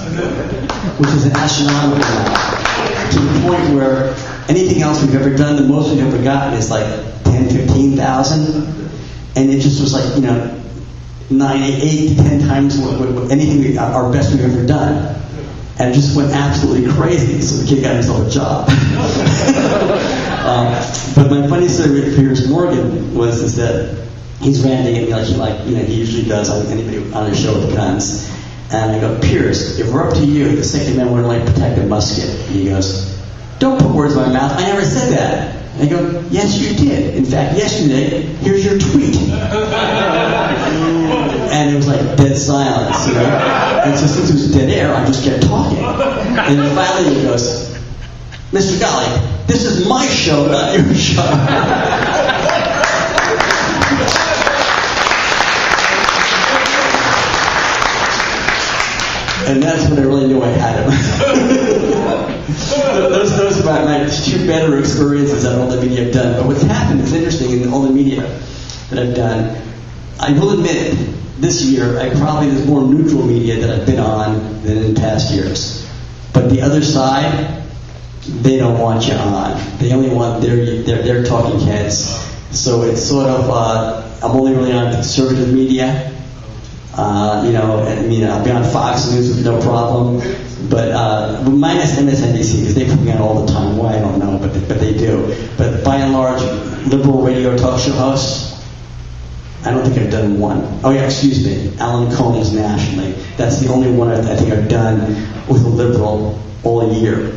which is an astronomical amount. To the point where anything else we've ever done, the most we've ever gotten is like 10, 15,000. And it just was like, 9, 8 to 10 times what anything our best we've ever done. And it just went absolutely crazy. So the kid got himself a job. But my funny story with Piers Morgan is that he's ranting at me like he usually does on anybody on his show with guns. And I go, Piers, if we're up to you, the Second Amendment would protect a musket. And he goes, don't put words in my mouth. I never said that. And I go, yes, you did. In fact, yesterday, here's your tweet. And it was like dead silence, And so since it was dead air, I just kept talking. And then finally he goes, Mr. Gottlieb, this is my show, not your show. And that's when I really knew I had him. Those are my two better experiences on all the media I've done. But what's happened is interesting in all the media that I've done. I will admit, this year, there's more neutral media that I've been on than in past years. But the other side, they don't want you on. They only want their talking heads. So it's sort of, I'm only really on conservative media. I'll be on Fox News with no problem. But minus MSNBC, because they put me on all the time. Why, I don't know, but they do. But by and large, liberal radio talk show hosts, I don't think I've done one. Oh yeah, excuse me, Alan Combs nationally. That's the only one I think I've done with a liberal all year.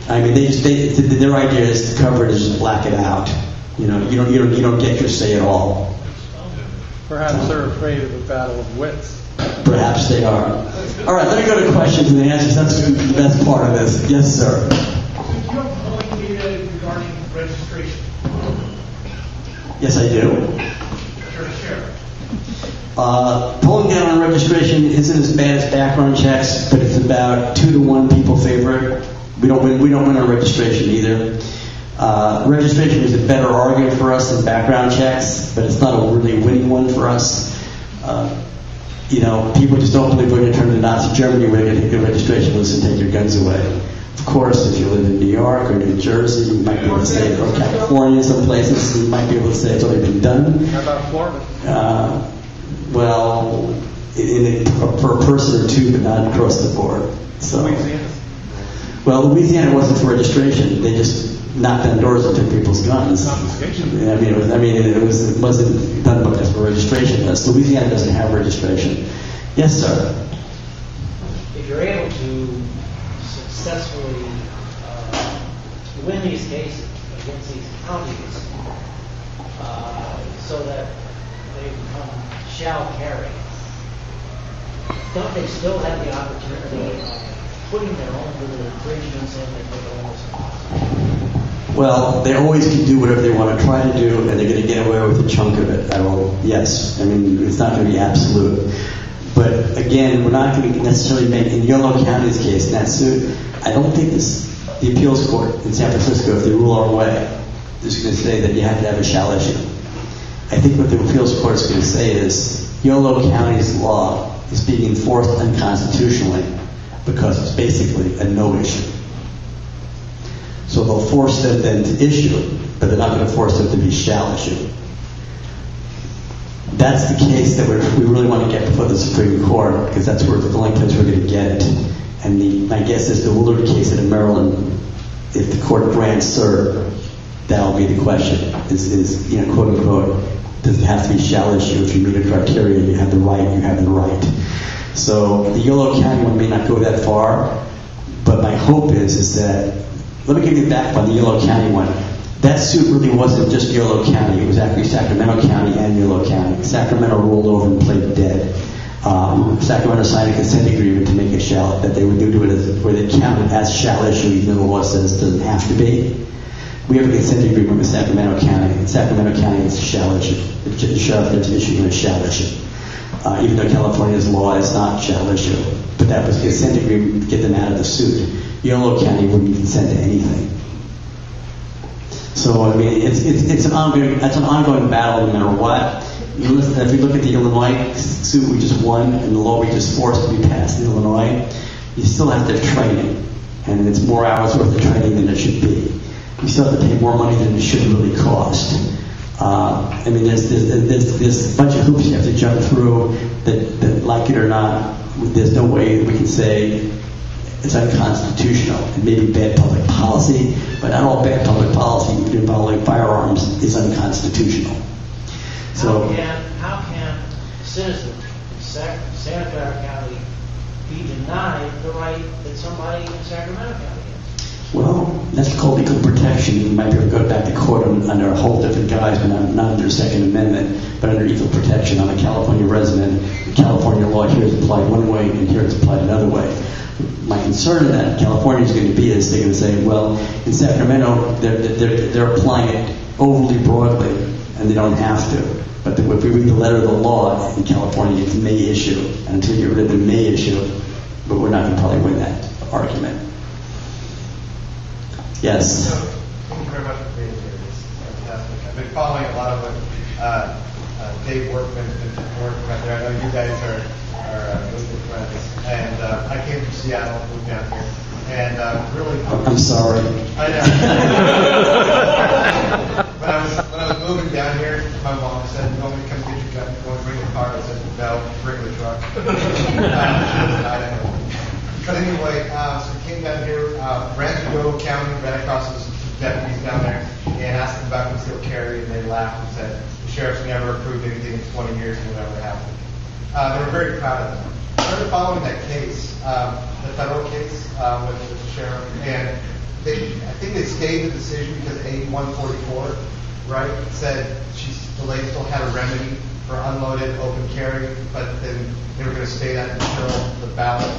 I mean, their idea is to cover it is just black it out. You don't get your say at all. Perhaps they're afraid of a battle of wits. Perhaps they are. All right, let me go to questions and answers. That's the best part of this. Yes, sir. Do you have polling data regarding registration? Yes, I do. Sure, share. Polling down on registration isn't as bad as background checks, but it's about 2-to-1 people favor it. We don't win on registration either. Registration is a better argument for us than background checks, but it's not a really winning one for us. People just don't believe we're going to turn to Nazi Germany. We're going to take the registration list and take your guns away. Of course, if you live in New York or New Jersey, you might be able to say, or California, some places, you might be able to say it's already been done. How about Florida? Well, per person or two, but not across the board. So, Louisiana? Well, Louisiana wasn't for registration. They just knocked on doors and took people's guns. Confiscation. It wasn't done as for registration list. Louisiana doesn't have registration. Yes, sir. If you're able to successfully win these cases against these counties so that they become shall carry, don't they still have the opportunity of putting their own little infringements in that they almost impossible? Well, they always can do whatever they want to try to do, and they're going to get away with a chunk of it. Yes. I mean, it's not going to be absolute. But again, we're not going to necessarily make, in Yolo County's case, in that suit, I don't think the appeals court in San Francisco, if they rule our way, is going to say that you have to have a shall issue. I think what the appeals court is going to say is Yolo County's law is being enforced unconstitutionally because it's basically a no issue. So they'll force them then to issue, but they're not going to force them to be shall issue. That's the case that we really want to get before the Supreme Court, because that's where the only place we're going to get it. And my guess is the Willard case in Maryland, if the court grants cert, that'll be the question. Is quote unquote, does it have to be shall issue? If you meet a criteria, you have the right, you have the right. So the Yolo County one may not go that far, but my hope is that, let me give you back on the Yolo County one. That suit really wasn't just Yolo County. It was actually Sacramento County and Yolo County. Sacramento rolled over and played dead. Sacramento signed a consent agreement to make it shall, that they would do it where they count it as shall issue, even though the law says it doesn't have to be. We have a consent agreement with Sacramento County. In Sacramento County, it's a shall issue. The sheriff is issuing a shall issue. Even though California's law is not shall issue. But that was a consent agreement to get them out of the suit. Yolo County wouldn't consent to anything. So I mean, it's an ongoing battle no matter what. If you look at the Illinois suit we just won and the law we just forced to be passed in Illinois, you still have to have training, and it's more hours worth of training than it should be. You still have to pay more money than it should really cost. I mean, there's a bunch of hoops you have to jump through that, like it or not, there's no way we can say it's unconstitutional. It may be bad public policy, but not all bad public policy involving firearms is unconstitutional. So, how can citizens in Santa Clara County be denied the right that somebody in Sacramento County has? Well, that's called equal protection. You might be able to go back to court under a whole different guise, but not under Second Amendment, but under equal protection. I'm a California resident. The California law here is applied one way, and here it's applied another way. My concern in that California is going to be is they're going to say, well, in Sacramento they're applying it overly broadly, and they don't have to. But if we read the letter of the law in California, it's may issue, and until you get rid of the may issue, but we're not going to probably win that argument. Yes. Thank you very much for being here. It's fantastic. I've been following a lot of what Dave Workman's been working out there. I know you guys are really good friends. And I came from Seattle, moved down here, and really. I'm sorry. I know. When I was my mom said, "You want me to come get your gun? You want to bring the car?" I said, "No, bring the truck." But anyway, so we came down here, ran to Doe County, ran across the deputies down there, and asked them about concealed carry, and they laughed and said, "The sheriff's never approved anything in 20 years, and it never happened." They were very proud of them. I started following that case, the federal case with the sheriff, and I think they stayed the decision because A144, right, said the lady still had a remedy for unloaded open carry, but then they were going to stay that until the ballot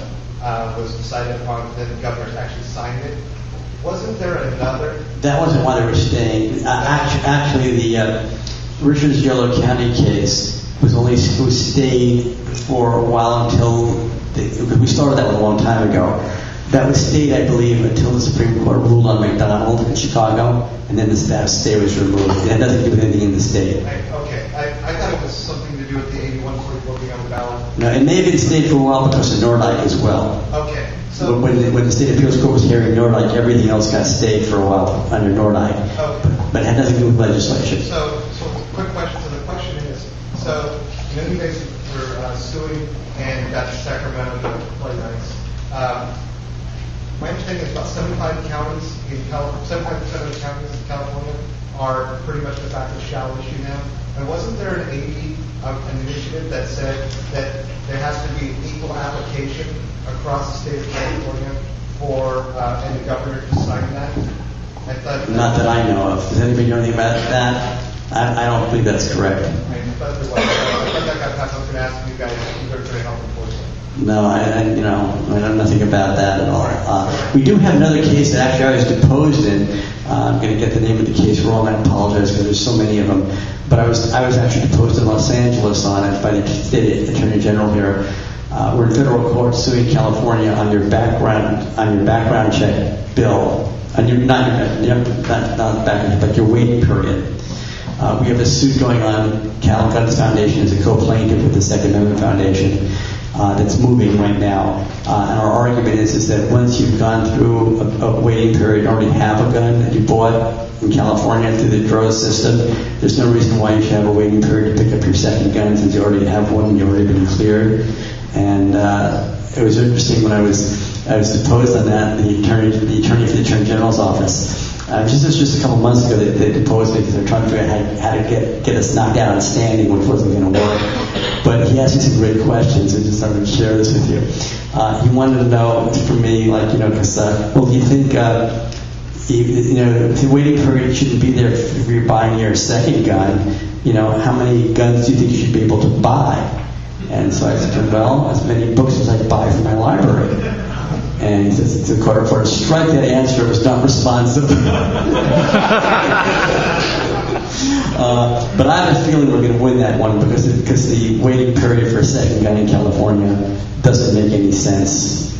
was decided upon. Then the governor actually signed it. Wasn't there another? That wasn't why they were staying. Actually, the Richards Yolo County case was stayed for a while until because we started that one a long time ago. That was stayed, I believe, until the Supreme Court ruled on McDonald in Chicago, and then that stay was removed. It had nothing to do with anything in the state. Okay, I thought it was something to do with the 8144 being on the ballot. No, it may have been stayed for a while because of Nordike as well. Okay, so when the state appeals court was hearing Nordike, everything else got stayed for a while under Nordike. Okay. But it had nothing to do with legislation. So quick question. So the question is, so you guys were suing and got to Sacramento to play nice. My understanding is about 75 counties in 75% of the counties in California are pretty much the fact of shall issue now. And wasn't there an an initiative that said that there has to be equal application across the state of California for and the governor to sign that? I thought not that I know of. Does anybody know anything about that? I don't believe that's correct. I thought there was. I thought that got passed. I was going to ask you guys if you were going to help enforce it. No, I know nothing about that at all. We do have another case that actually I was deposed in. I'm going to get the name of the case wrong. I apologize because there's so many of them. But I was actually deposed in Los Angeles on it by the state attorney general here. We're in federal court suing California on your background check bill. And you're not background, but your waiting period. We have a suit going on. Cal Guns Foundation is a co-plaintiff with the Second Amendment Foundation. That's moving right now. And our argument is that once you've gone through a waiting period and already have a gun that you bought in California through the DROA system, there's no reason why you should have a waiting period to pick up your second gun since you already have one and you've already been cleared. And it was interesting when I was deposed on that, the attorney for the Attorney General's office. Just a couple months ago, they deposed me because they're trying to figure out how to get us knocked out on standing, which wasn't going to work. But he asked me some great questions, and just wanted to share this with you. He wanted to know from me, because, do you think, the waiting period shouldn't be there if you're buying your second gun? How many guns do you think you should be able to buy? And so I said, well, as many books as I buy from my library. And he says to the court reporter, strike that answer, it was not responsive. But I have a feeling we're going to win that one because the waiting period for a second gun in California doesn't make any sense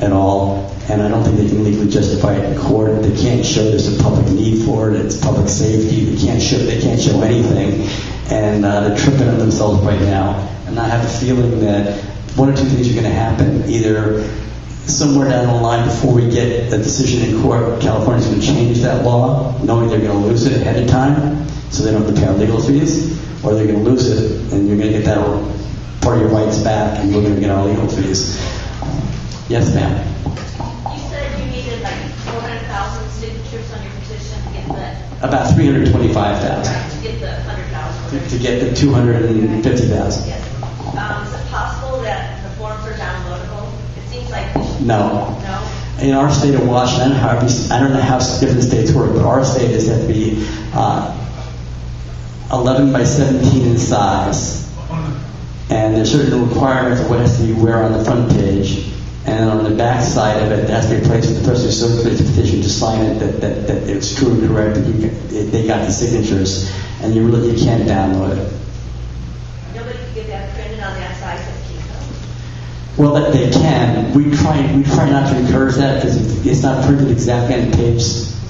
at all. And I don't think they can legally justify it in court. They can't show there's a public need for it. It's public safety. They can't show anything. And they're tripping on themselves right now. And I have a feeling that one or two things are going to happen. Either somewhere down the line before we get a decision in court, California's going to change that law, knowing they're going to lose it ahead of time, so they don't have to pay our legal fees, or they're going to lose it, and you're going to get that part of your rights back, and we're going to get our legal fees. Yes, ma'am. You said you needed like 400,000 signatures on your petition to get the... About 325,000. Right, to get the 100,000. To get the 250,000. Yes. Is it possible that the forms are downloadable? It seems like... No. No? In our state of Washington, I don't know how different states work, but our state is that to be 11 by 17 in size. And there's certain requirements of what has to be where on the front page. And on the back side of it, there has to be a place for the person who circulates the petition to sign it that it's true and correct, that they got the signatures. And you can't download it. Nobody can get that printed on that size of Kiko? Well, they can. We try not to encourage that because it's not printed exactly on the page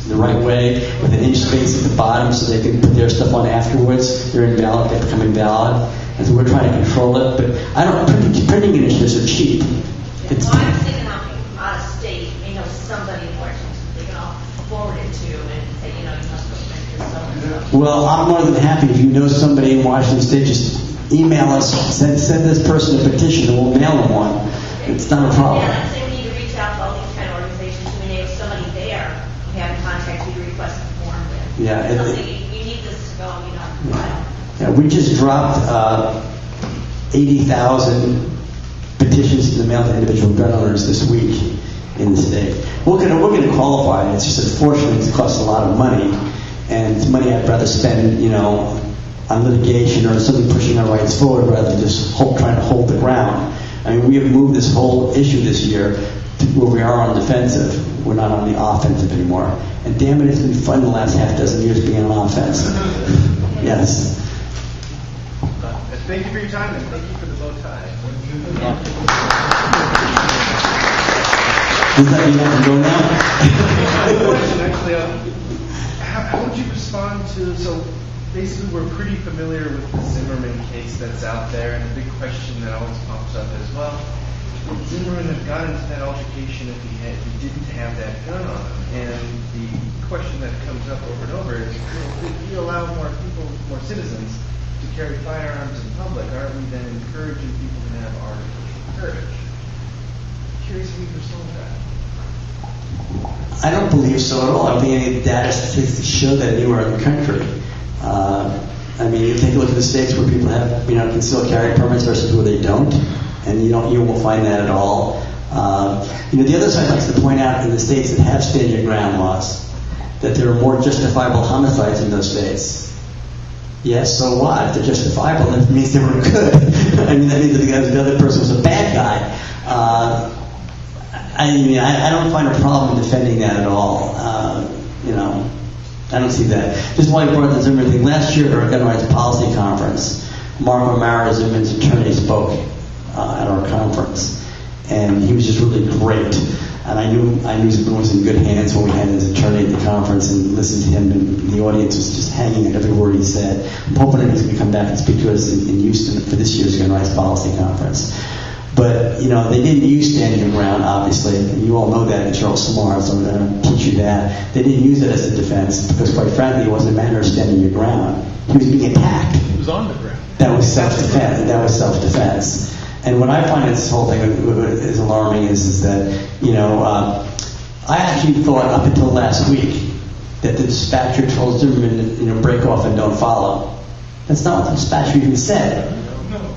the right way with an inch space at the bottom so they can put their stuff on afterwards. They're invalid, they become invalid. And so we're trying to control it. But printing initiatives are cheap. Well, I was thinking how people from out of state may know somebody in Washington they can all forward it to and say, you must go print it. Well, I'm more than happy if you know somebody in Washington State, just email us, send this person a petition, and we'll mail them one. It's not a problem. Yeah, I'd say we need to reach out to all these kind of organizations. I mean, if somebody there, you have a contact, you request a form with. Yeah, Something, you need this to go, you know, file. Yeah, we just dropped 80,000 petitions to the mail to individual gun owners this week in the state. We're gonna qualify. It's just unfortunate it costs a lot of money, and it's money I'd rather spend, on litigation or something pushing our rights forward rather than just trying to hold the ground. I mean, we have moved this whole issue this year to where we are on defensive. We're not on the offensive anymore. And damn it, it's been fun the last half dozen years being on offense. Yes. Thank you for your time and thank you for the bow tie. Does that mean I can go now? Question actually, how would you respond to, so basically we're pretty familiar with the Zimmerman case that's out there, and the big question that always pops up is, well, would Zimmerman have got into that altercation if he didn't have that gun on him? And the question that comes up over and over is, if we allow more people, more citizens to carry firearms in public, aren't we then encouraging people to have artificial courage? Curious if you can resolve that. I don't believe so at all. I don't think any data statistics show that anywhere in the country. I mean, you take a look at the states where people have, concealed carry permits versus where they don't, and you won't find that at all. The other side likes to point out in the states that have stand your ground laws that there are more justifiable homicides in those states. Yes, so what? If they're justifiable, that means they were good. I mean, that means that the other person was a bad guy. I don't find a problem defending that at all. I don't see that. Just while you brought the Zimmerman thing, last year at our Gun Rights Policy Conference, Mark O'Mara, Zimmerman's attorney, spoke at our conference, and he was just really great. And I knew Zimmerman was in good hands when we had his attorney at the conference and listened to him, and the audience was just hanging at every word he said. I'm hoping that he's going to come back and speak to us in Houston for this year's Gun Rights Policy Conference. But, they didn't use stand your ground, obviously. You all know that, and you're all smart, so I'm going to teach you that. They didn't use it as a defense because, quite frankly, it wasn't a matter of standing your ground. He was being attacked. It was on the ground. That was self-defense. And what I find this whole thing is alarming is that, I actually thought up until last week that the dispatcher told Zimmerman, break off and don't follow. That's not what the dispatcher even said.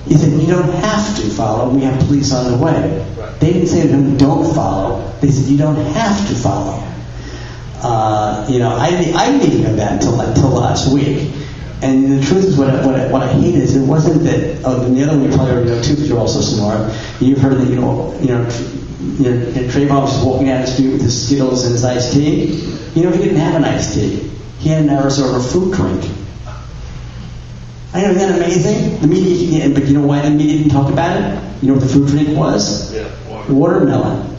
He said, you don't have to follow. We have police on the way. Right. They didn't say to him, don't follow. They said, you don't have to follow. I didn't even know that until last week. And the truth is, what I hate is it wasn't that. Oh, and the other one you probably already know too, because you're also smart. You've heard that Trayvon was walking down the street with his Skittles and his iced tea. He didn't have an iced tea. He had an Arizona fruit drink. I know, isn't that amazing? The media, but you know why the media didn't talk about it? You know what the fruit drink was? Yeah, watermelon.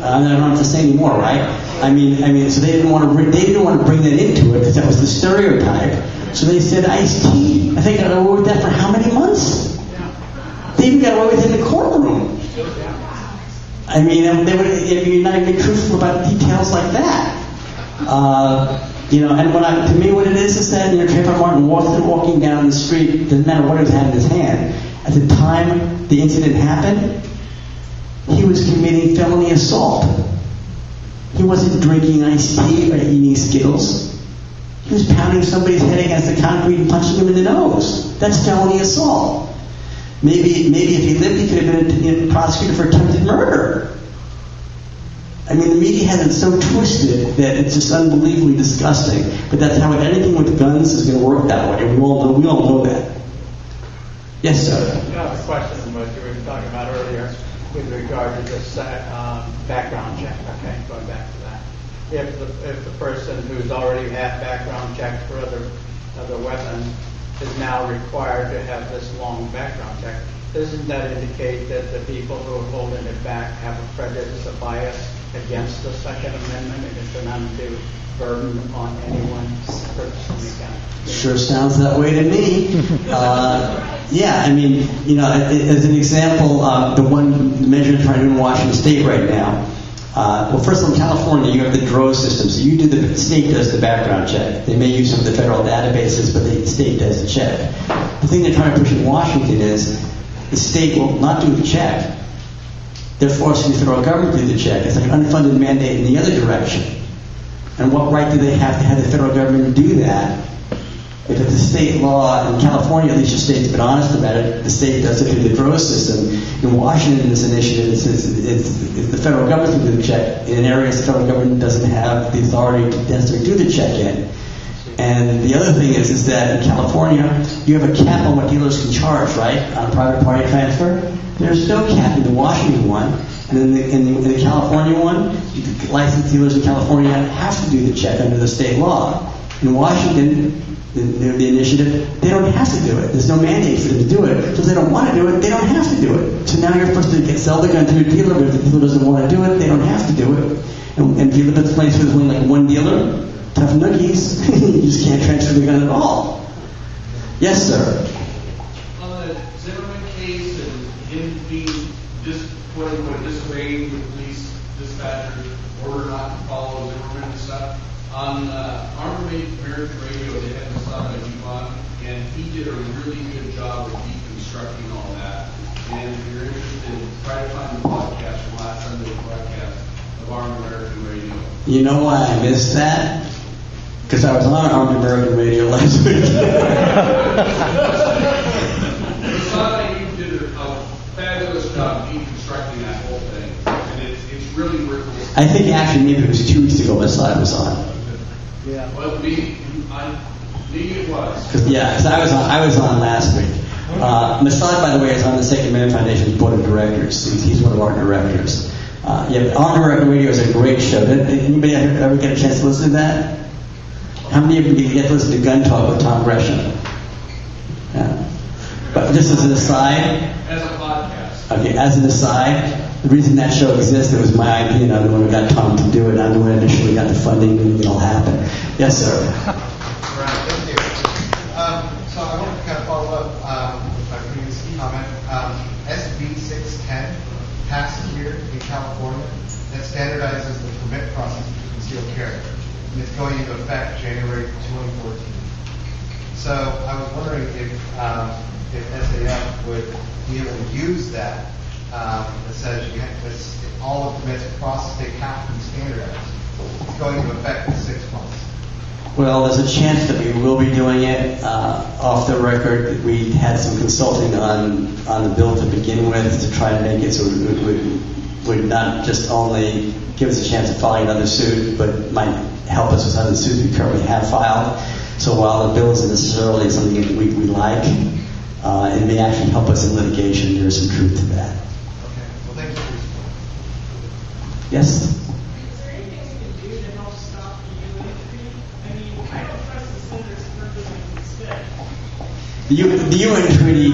I don't have to say anymore, right? I mean, so they didn't want to bring that into it because that was the stereotype. So they said iced tea. I think I got away with that for how many months? They even got away with it in the courtroom. I mean, you're not even truthful about details like that. And to me, what it is that Trayvon Martin walking down the street, doesn't matter what he had in his hand. At the time the incident happened, he was committing felony assault. He wasn't drinking iced tea or eating Skittles. He was pounding somebody's head against the concrete and punching him in the nose. That's felony assault. Maybe if he lived, he could have been prosecuted for attempted murder. I mean, the media has it so twisted that it's just unbelievably disgusting. But that's how anything with guns is going to work that way. We all know that. Yes, sir. The question what you were talking about earlier with regard to this background check. Okay, going back to that. If the person who's already had background checks for other weapons is now required to have this long background check, doesn't that indicate that the people who are holding it back have a prejudice, a bias against the Second Amendment, and it's an undue burden on anyone purchasing a gun? Sure sounds that way to me. As an example, the measure they're trying to do in Washington State right now Well, first in California, you have the DRO system, so the state does the background check. They may use some of the federal databases, but the state does the check. The thing they're trying to push in Washington is the state will not do the check. They're forcing the federal government to do the check. It's like an unfunded mandate in the other direction. And what right do they have to have the federal government do that? If it's a state law in California, at least your state's been honest about it, the state does it through the DRO system. In Washington, this initiative it's the federal government to do the check in areas the federal government doesn't have the authority to necessarily do the check in. And the other thing is that in California, you have a cap on what dealers can charge, right, on a private party transfer. There's no cap in the Washington one. And in the California one, licensed dealers in California have to do the check under the state law. In Washington, the initiative, they don't have to do it. There's no mandate for them to do it. So if they don't want to do it, they don't have to do it. So now you're supposed to sell the gun to a dealer, but if the dealer doesn't want to do it, they don't have to do it. And if you live in a place where there's only like one dealer, tough nookies, you just can't transfer the gun at all. Yes, sir. On the Zimmerman case and him being disobeying the police dispatcher order not to follow Zimmerman and stuff, on Armored American Radio, they had this on Yvonne, and he did a really good job of deconstructing all that. And if you're interested, try to find the podcast from last Sunday's broadcast of Armored American Radio. You know why I missed that? Because I was on Armed American Radio last week. Masada, you did a fabulous job deconstructing that whole thing, and it's really worth listening. I think actually maybe it was 2 weeks ago Masada was on. Yeah. Well, me it was. Because I was on last week. Masada, by the way, is on the Second Amendment Foundation's board of directors. He's one of our directors. Armed American Radio is a great show. Did anybody ever get a chance to listen to that? How many of you get to listen to Gun Talk with Tom Gresham? Yeah. But just as an aside. As a podcast. Okay, as an aside, the reason that show existed was my idea, and I'm the one who got Tom to do it. I'm the one who initially got the funding and it all happened. Yes, sir. Right, thank you. So I want to kind of follow up with my previous comment. SB 610 passed here in California that standardizes the permit process for concealed carry. And it's going into effect January 2014. So I was wondering if SAF would be able to use that that says all the permits process they have to be standardized. It's going into effect in 6 months. Well, there's a chance that we will be doing it. Off the record, we had some consulting on the bill to begin with to try to make it so it would not just only give us a chance of filing another suit, but might help us with other suits we currently have filed. So while the bill isn't necessarily something that we like, it may actually help us in litigation. There is some truth to that. Okay. Well, thank you. Yes? Is there anything we can do to help stop the entry? I mean, I don't trust the senators for doing instead. The UN treaty.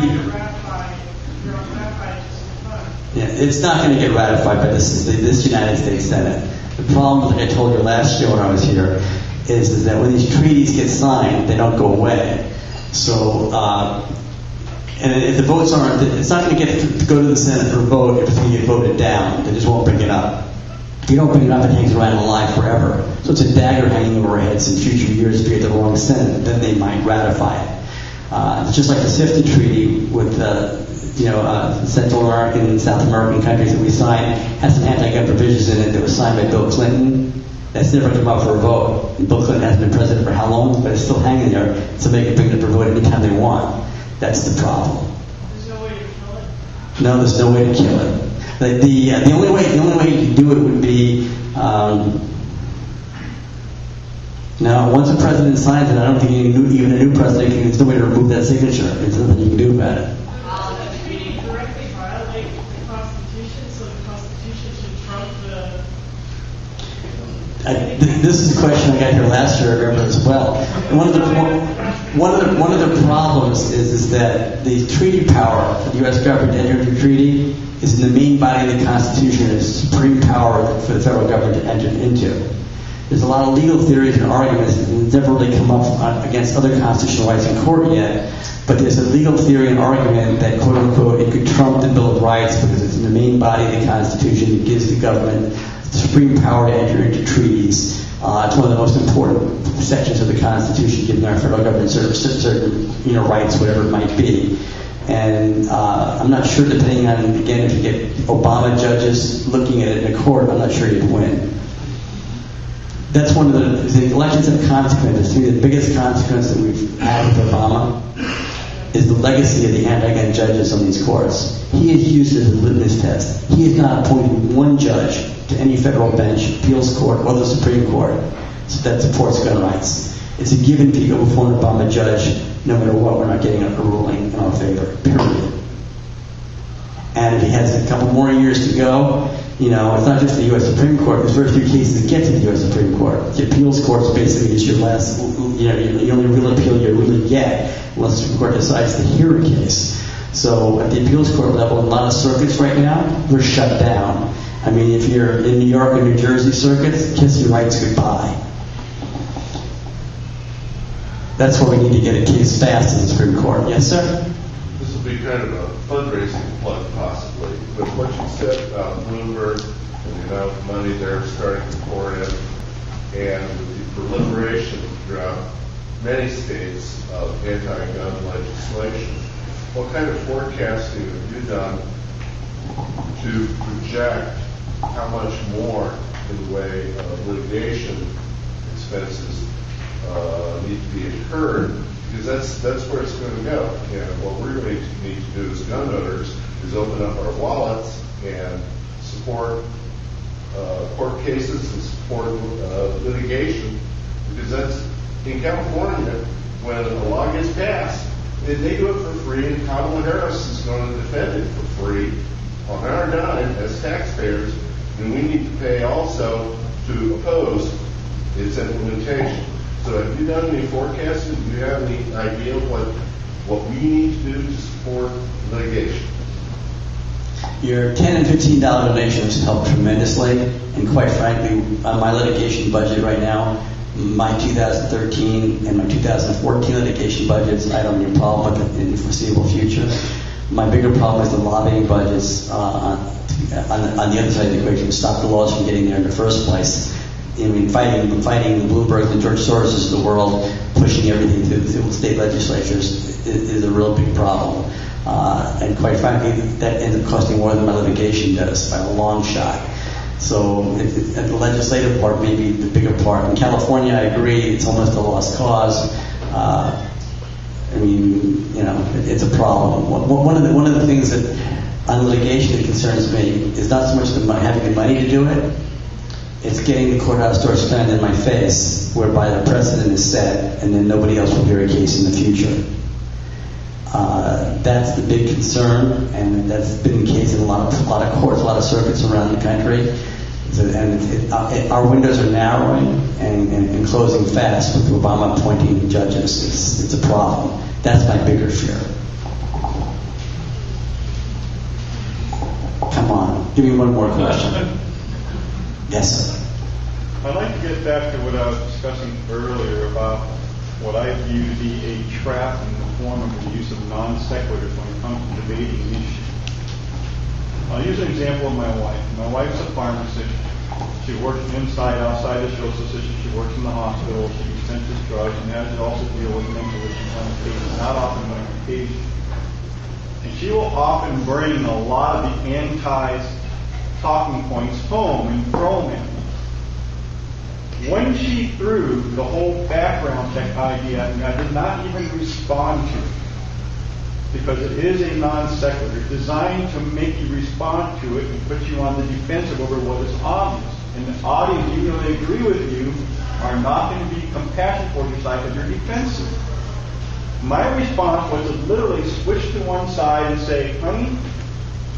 Yeah, it's not going to get ratified by this United States Senate. The problem, like I told you last year when I was here, is that when these treaties get signed, they don't go away. So, and if the votes aren't, it's not going to go to the Senate for a vote if it's going to get voted down. They just won't bring it up. If you don't bring it up, it hangs around alive forever. So it's a dagger hanging over our heads in future years if you get the wrong Senate, then they might ratify it. It's just like the SIFTA treaty with Central American and South American countries that we signed has some anti-gun provisions in it that was signed by Bill Clinton. That's never come up for a vote. And Bill Clinton hasn't been president for how long, but it's still hanging there, so they can bring it up for a vote anytime they want. That's the problem. There's no way to kill it? No, there's no way to kill it. The only way you can do it would be now, once a president signs it, I don't think even a new president can. There's no way to remove that signature. There's nothing you can do about it. The treaty directly violates the Constitution, so the Constitution should trump the. This is a question I got here last year, I remember as well. And one of the problems is that the treaty power for the U.S. government to enter the treaty is in the main body of the Constitution. It's supreme power for the federal government to enter into. There's a lot of legal theories and arguments that have never really come up against other constitutional rights in court yet, but there's a legal theory and argument that, quote unquote, it could trump the Bill of Rights because it's in the main body of the Constitution. It gives the government supreme power to enter into treaties. It's one of the most important sections of the Constitution, giving our federal government certain rights, whatever it might be. And I'm not sure, depending on, again, if you get Obama judges looking at it in a court, I'm not sure you'd win. That's one of the elections have consequences. To me, the biggest consequence that we've had with Obama is the legacy of the anti-gun judges on these courts. He has used it as a litmus test. He has not appointed one judge to any federal bench, appeals court, or the Supreme Court that supports gun rights. It's a given if you go before an Obama judge, no matter what, we're not getting a ruling in our favor, period. And if he has a couple more years to go, it's not just the U.S. Supreme Court. There's very few cases that get to the U.S. Supreme Court. The appeals court basically is your last, the only real appeal you really get unless the Supreme Court decides to hear a case. So at the appeals court level, a lot of circuits right now, they're shut down. I mean, if you're in New York or New Jersey circuits, kiss your rights goodbye. That's where we need to get a case fast in the Supreme Court. Yes, sir? This will be kind of a fundraising plug, possibly. But what you said about Bloomberg and the amount of money they're starting to pour in, and the proliferation throughout many states of anti-gun legislation, what kind of forecasting have you done to project how much more in the way of litigation expenses need to be incurred? Because that's where it's going to go. And what we're going to need to do as gun owners is open up our wallets and support court cases and support litigation. Because that's, in California, when a law gets passed, they do it for free, and Kamala Harris is going to defend it for free on our dime as taxpayers, and we need to pay also to oppose its implementation. So have you done any forecasting? Do you have any idea of what we need to do to support litigation? Your $10 and $15 donations help tremendously, and quite frankly, on my litigation budget right now, my 2013 and my 2014 litigation budgets, I don't have any problem with it in the foreseeable future. My bigger problem is the lobbying budgets on the other side of the equation, stop the laws from getting there in the first place. I mean, fighting the Bloomberg, the George Soroses of the world, pushing everything to the state legislatures is a real big problem. And quite frankly, that ends up costing more than my litigation does by a long shot. So the legislative part may be the bigger part. In California, I agree, it's almost a lost cause. I mean, it's a problem. One of the things that on litigation that concerns me is not so much having the money to do it. It's getting the courthouse door slammed in my face, whereby the precedent is set, and then nobody else will hear a case in the future. That's the big concern, and that's been the case in a lot of courts, a lot of circuits around the country. Our windows are narrowing and closing fast with Obama appointing judges. It's a problem. That's my bigger fear. Come on, give me one more question. Yes, sir. I'd like to get back to what I was discussing earlier about what I view to be a trap in the form of the use of non sequiturs when it comes to debating an issue. I'll use an example of my wife. My wife's a pharmacist. She works inside, outside the social system. She works in the hospital. She dispenses drugs and has to also deal with mental issues on occasion, not often, but on occasion. And she will often bring a lot of the talking points home and throw them at me. When she threw the whole background check idea at me, I did not even respond to it, because it is a non sequitur designed to make you respond to it and put you on the defensive over what is obvious. And the audience, even though they agree with you, are not going to be compassionate for your side because you're defensive. My response was to literally switch to one side and say, honey,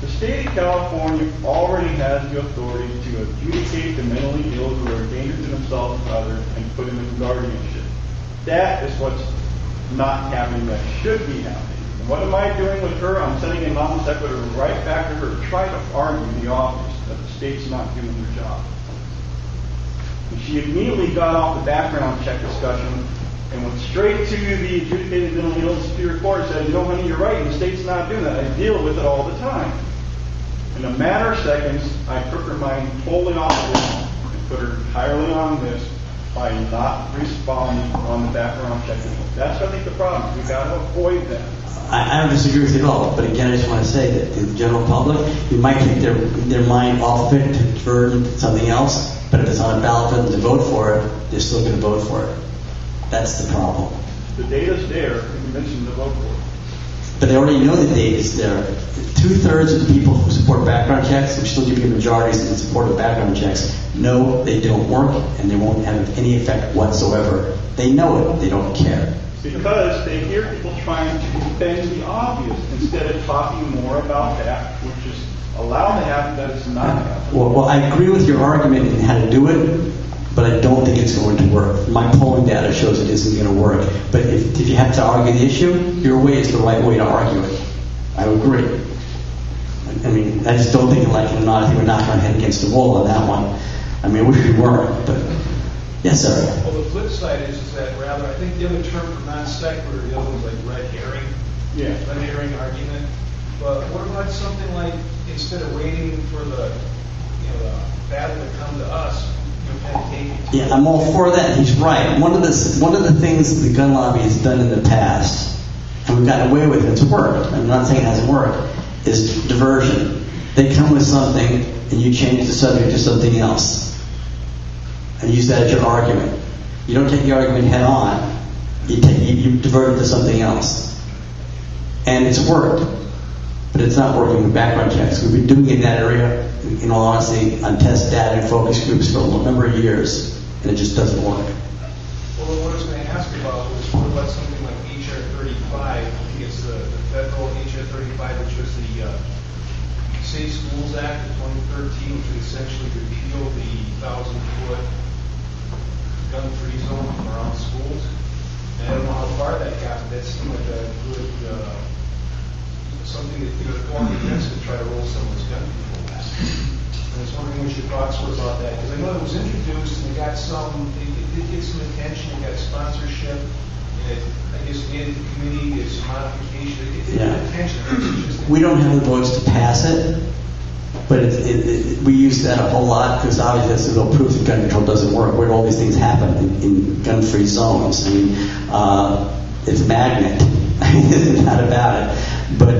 the state of California already has the authority to adjudicate the mentally ill who are a danger to themselves and others and put them in guardianship. That is what's not happening, that should be happening. And what am I doing with her? I'm sending a non sequitur right back to her, trying to argue the obvious, that the state's not doing their job. And she immediately got off the background check discussion and went straight to the adjudicated mentally ill Superior Court and said, honey, you're right, the state's not doing that. I deal with it all the time. In a matter of seconds, I took her mind totally off this and put her entirely on this by not responding on the background check. That's, I think, the problem. We've got to avoid that. I don't disagree with you at all, but again, I just want to say that the general public, you might take their mind off of it to divert into something else, but if it's on a ballot for them to vote for it, they're still going to vote for it. That's the problem. The data's there, and you mentioned the vote for it. But they already know the data is there. 2/3 of the people who support background checks, which still give you majorities in support of background checks, know they don't work and they won't have any effect whatsoever. They know it. They don't care. Because they hear people trying to defend the obvious instead of talking more about that, which is allowed to happen, that is not happening. Well, I agree with your argument in how to do it, but I don't think it's going to work. My polling data shows it isn't going to work. But if you have to argue the issue, your way is the right way to argue it. I agree. I mean, I just don't think, like it or not, I think we're knocking our head against the wall on that one. I mean, I wish we weren't, but yes, sir. Well, the flip side is that rather, I think the other term for non-sequitur, the other was like red herring. Yeah. Red herring argument. But what about something like, instead of waiting for the battle to come to us, kind of take it? Yeah, I'm all for that. He's right. One of the things the gun lobby has done in the past, and we've gotten away with it, it's worked. I'm not saying it hasn't worked. Is diversion. They come with something, and you change the subject to something else, and use that as your argument. You don't take the argument head on. You divert it to something else, and it's worked. But it's not working with background checks. We've been doing it in that area, in all honesty, on test data and focus groups for a number of years, and it just doesn't work. Well, what I was going to ask about was, what about something like HR 35? I think it's the federal HR 35, which was the Safe Schools Act of 2013, which would essentially repeal the 1,000-foot gun-free zone around schools. And I don't know how far that got, but that seemed like a good something that going against to try to roll some of this gun control back. And I was wondering what your thoughts were about that, because I know it was introduced and it got it did get some attention, it got sponsorship, and I guess the committee is modification, it did get attention. We don't have the votes to pass it, but we use that a whole lot because obviously that's no proof that gun control doesn't work. Where do all these things happen in gun-free zones? I mean, it's a magnet. It's not about it. But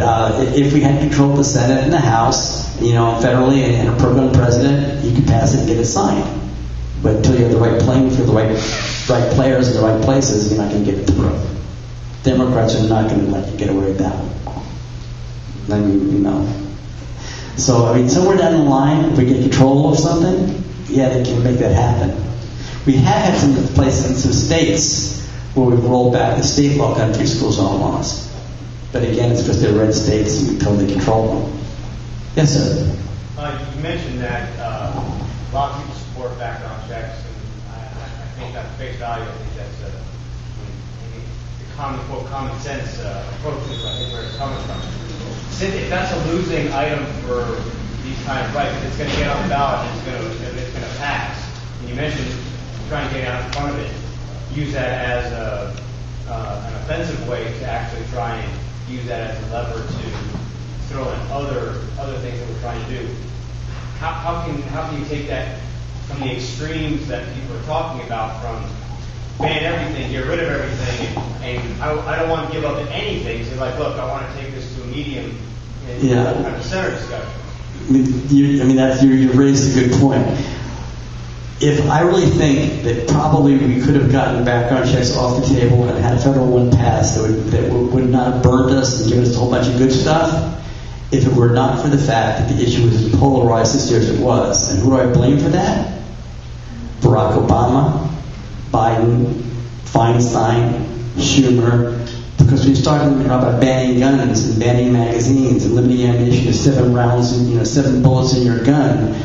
if we had control of the Senate and the House, federally, and a pro-gun president, you could pass it and get it signed. But until you have the right playing field, the right players in the right places, you're not going to get it through. Democrats are not going to let you get away with that one. I mean, So, I mean, somewhere down the line, if we get control of something, yeah, they can make that happen. We have had some places in some states where we've rolled back the state law gun-free school zone laws. But again, it's because they're red states and we totally control them. Yes, sir. You mentioned that a lot of people support background checks, and I think at face value, I think that's the common sense approach is I think where it's coming from. If that's a losing item for these kind of rights, if it's going to get on the ballot and it's going to pass, and you mentioned trying to get out in front of it, use that as an offensive way to actually try and use that as a lever to throw in other things that we're trying to do. How can you take that from the extremes that people are talking about, from ban everything, get rid of everything, and I don't want to give up anything, so like, look, I want to take this to a medium and kind of center discussion. You raised a good point. If I really think that probably we could have gotten background checks off the table and had a federal one passed that would not have burned us and given us a whole bunch of good stuff, if it were not for the fact that the issue was as polarized this year as it was. And who do I blame for that? Barack Obama, Biden, Feinstein, Schumer, because we started about banning guns and banning magazines and limiting ammunition to 7 rounds and 7 bullets in your gun.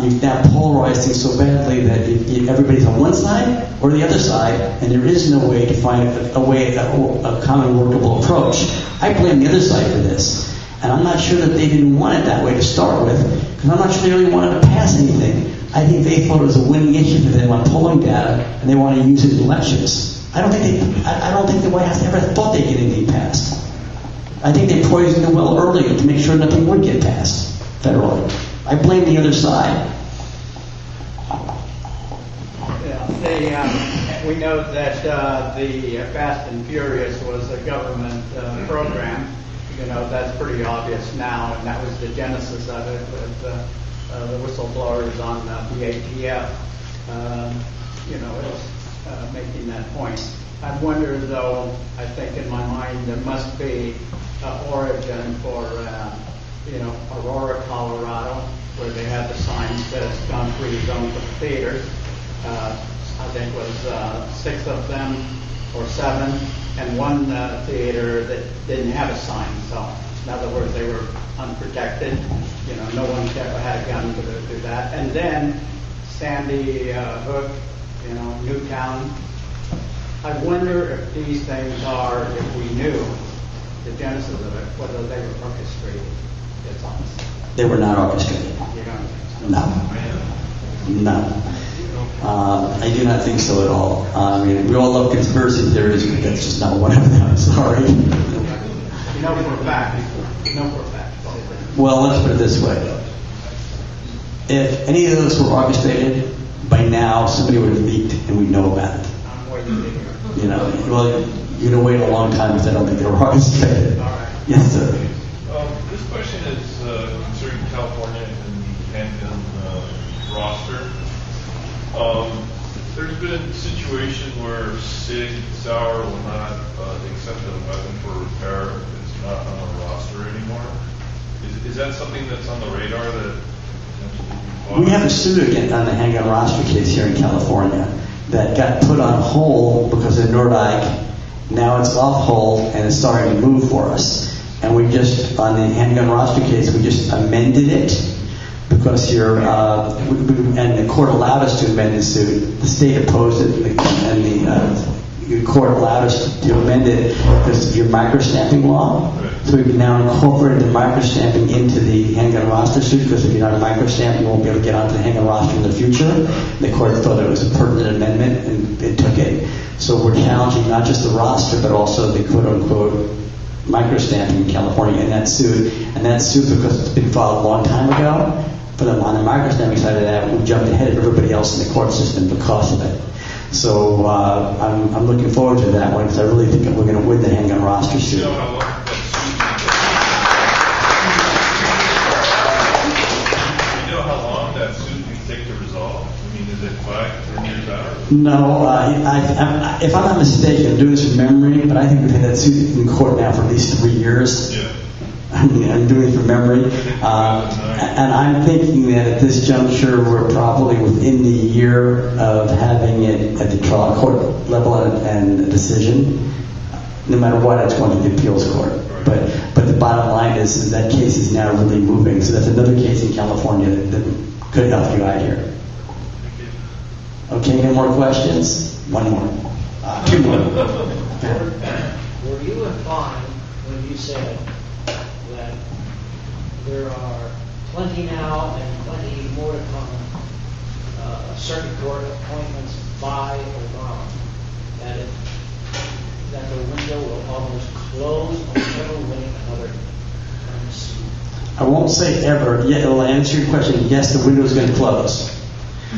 You've now polarized things so badly that everybody's on one side or the other side, and there is no way to find a common workable approach. I blame the other side for this, and I'm not sure that they didn't want it that way to start with, because I'm not sure they really wanted to pass anything. I think they thought it was a winning issue for them on polling data, and they want to use it in elections. I don't think the White House ever thought they'd get anything passed. I think they poisoned the well earlier to make sure nothing would get passed. federally. I blame the other side. Yeah, we know that the Fast and Furious was a government program. You know, that's pretty obvious now, and that was the genesis of it with the whistleblowers on the ATF. You know, it's making that point. I wonder, though, I think in my mind there must be an origin for, you know, Aurora, Colorado, where they had the sign that says gun-free zone for the theaters. I think it was 6 of them or 7, and one theater that didn't have a sign. So, in other words, they were unprotected. You know, no one ever had a gun to do that. And then Sandy Hook, you know, Newtown. I wonder if these things are, if we knew the genesis of it, whether they were orchestrated. It's honest. They were not orchestrated. You don't think so? No. No. I do not think so at all. I mean, we all love conspiracy theories, but that's just not one of them. I'm sorry. You know for a fact. You know for a fact. Well, let's put it this way. If any of those were orchestrated, by now somebody would have leaked and we'd know about it. I'm waiting to hear. You know, well, you're going to wait a long time if I don't think they were orchestrated. All right. Yes, sir. This question is concerning California and the handgun roster. There's been a situation where Sig Sauer will not accept a weapon for repair if it's not on the roster anymore. Is that something that's on the radar that we have a suit again on the handgun roster case here in California that got put on hold because of Nordyke. Now it's off hold and it's starting to move for us. And we just, on the handgun roster case, we just amended it because and the court allowed us to amend the suit. The state opposed it, and the court allowed us to amend it because of your microstamping law. So we've now incorporated the microstamping into the handgun roster suit because if you're not a microstamp, you won't be able to get onto the handgun roster in the future. The court thought it was a pertinent amendment and it took it. So we're challenging not just the roster, but also the quote-unquote microstamping in California in that suit. And that suit, because it's been filed a long time ago, for them on the microstamping side of that, we jumped ahead of everybody else in the court system because of it. So I'm looking forward to that one because I really think we're going to win the handgun roster suit. You know how long that suit can take to resolve? I mean, is it 5, 10 years out? No, if I'm not mistaken, I'm doing this from memory, but I think we've had that suit in court now for at least 3 years. Yeah. I'm doing it from memory. And I'm thinking that at this juncture, we're probably within the year of having it at the trial court level and a decision. No matter what, it's going to the appeals court. But the bottom line is that case is now really moving. So that's another case in California that could help you out here. Okay, any more questions? One more. 2 more. Were you implying when you said that there are plenty now and plenty more to come, circuit court appointments by Obama, that the window will almost close on ever winning another term seat? I won't say ever. Yeah, it'll answer your question. Yes, the window is going to close.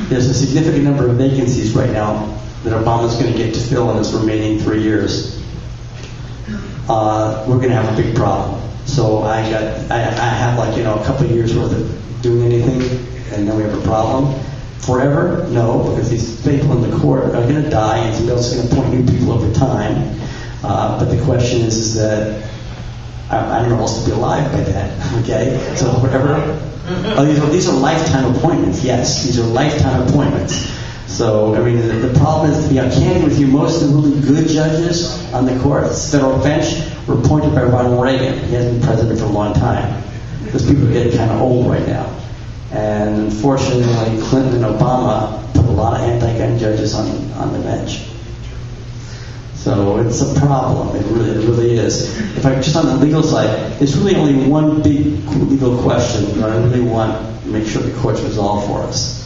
There's a significant number of vacancies right now that Obama's going to get to fill in his remaining 3 years. We're going to have a big problem. So I have a couple of years worth of doing anything, and then we have a problem. Forever? No, because these people in the court are going to die, and somebody else is going to appoint new people over time. But the question is that I don't know who else to be alive by that. Okay, so whatever. These are lifetime appointments. Yes, these are lifetime appointments. So, I mean, the problem is, to be candid with you, most of the really good judges on the court's federal bench were appointed by Ronald Reagan. He hasn't been president for a long time. Because people are getting kind of old right now. And unfortunately, Clinton and Obama put a lot of anti-gun judges on the bench. So it's a problem. It really is. If I just on the legal side, there's really only one big legal question that I really want to make sure the courts resolve for us.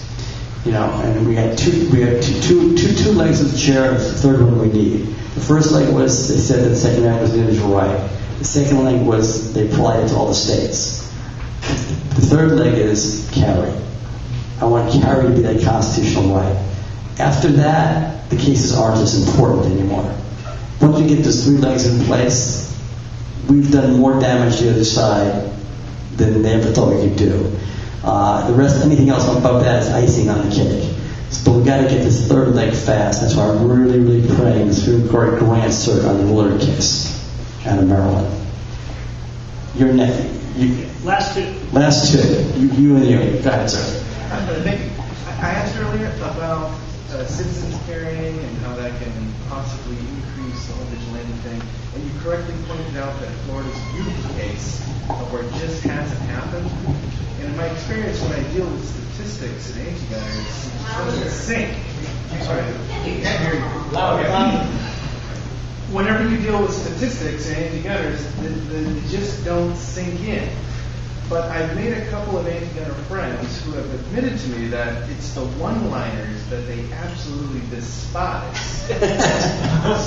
You know, and we had two legs of the chair, and the third one we need. The first leg was they said that the Second Amendment was an individual right. The second leg was they applied it to all the states. The third leg is carry. I want carry to be that constitutional right. After that, the cases aren't as important anymore. Once we get those three legs in place, we've done more damage to the other side than they ever thought we could do. The rest, anything else above that is icing on the cake. But we've got to get this third leg fast. That's why I'm really, really praying the Supreme Court grants cert on the Willard case out of Maryland. You're next. Last two. Last two. You and you. Go ahead, sir. I asked earlier about citizens carrying and how that can possibly increase the whole vigilante thing. And you correctly pointed out that Florida's a beautiful case where it just hasn't happened. And in my experience, when I deal with statistics and anti-gutters, it doesn't sink. Sorry. Whenever you deal with statistics and anti-gutters, they just don't sink in. But I've made a couple of anti-gutter friends who have admitted to me that it's the one-liners that they absolutely despise.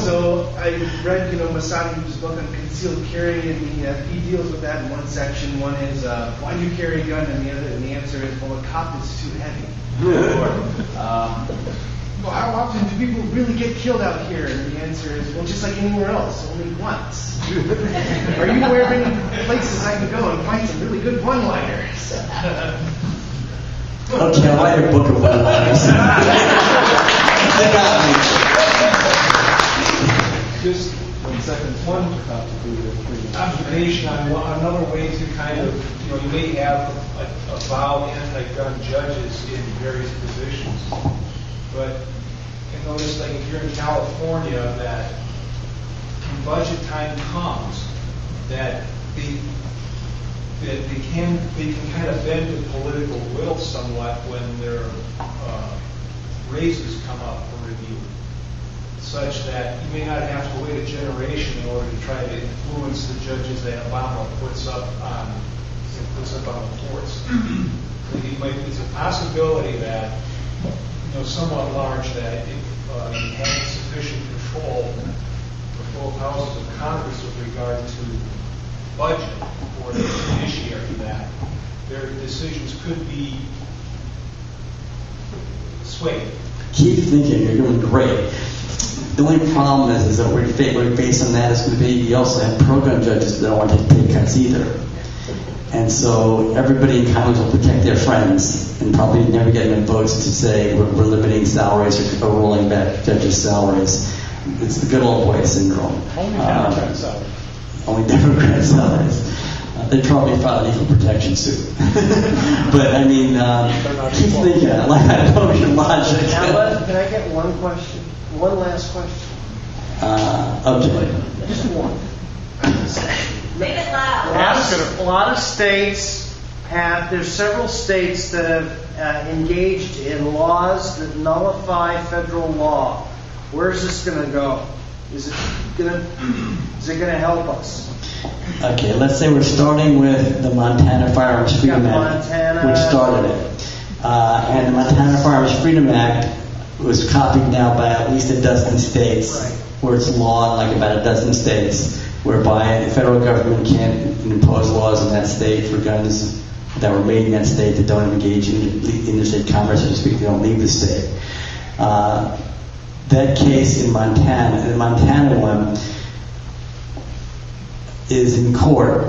So I read, Masadi's book on concealed carry, and he deals with that in one section. One is, why do you carry a gun? And the answer is, well, a cop is too heavy. Well, how often do people really get killed out here? And the answer is, well, just like anywhere else, only once. Are you aware of any places I can go and find some really good one-liners? Okay, I'll write a book of one-liners. They got me. Just 1 second. One observation on another way to kind of, you may have avowed anti-gun judges in various positions. But I noticed, like, if you're in California, that when budget time comes, that they can kind of bend the political will somewhat when their raises come up for review, such that you may not have to wait a generation in order to try to influence the judges that Obama puts up on the courts. It's a possibility that, somewhat large, that if you had sufficient control for both houses of Congress with regard to budget or the judiciary, that their decisions could be swayed. Keep thinking, you're doing great. The only problem is that we're based on that is going to be, you also have pro-gun judges that don't want to take pay cuts either. And so everybody in Congress will protect their friends and probably never get enough votes to say we're limiting salaries or rolling back judges' salaries. It's the good old boy syndrome. Only Democrat salaries. Only Democrat salaries. They'd probably file an equal protection suit. But I mean, keep thinking. I like that approach and logic. Can I get one question? One last question. Okay. Just one. Make it loud. A lot of states there's several states that have engaged in laws that nullify federal law. Where's this going to go? Is it going to help us? Okay, let's say we're starting with the Montana Firearms Freedom Act, which started it. And the Montana Firearms Freedom Act was copied now by at least a dozen states, right, where it's law in like about a dozen states, whereby the federal government can't impose laws in that state for guns that were made in that state that don't engage in interstate commerce, so to speak, they don't leave the state. That case in Montana, the Montana one, is in court,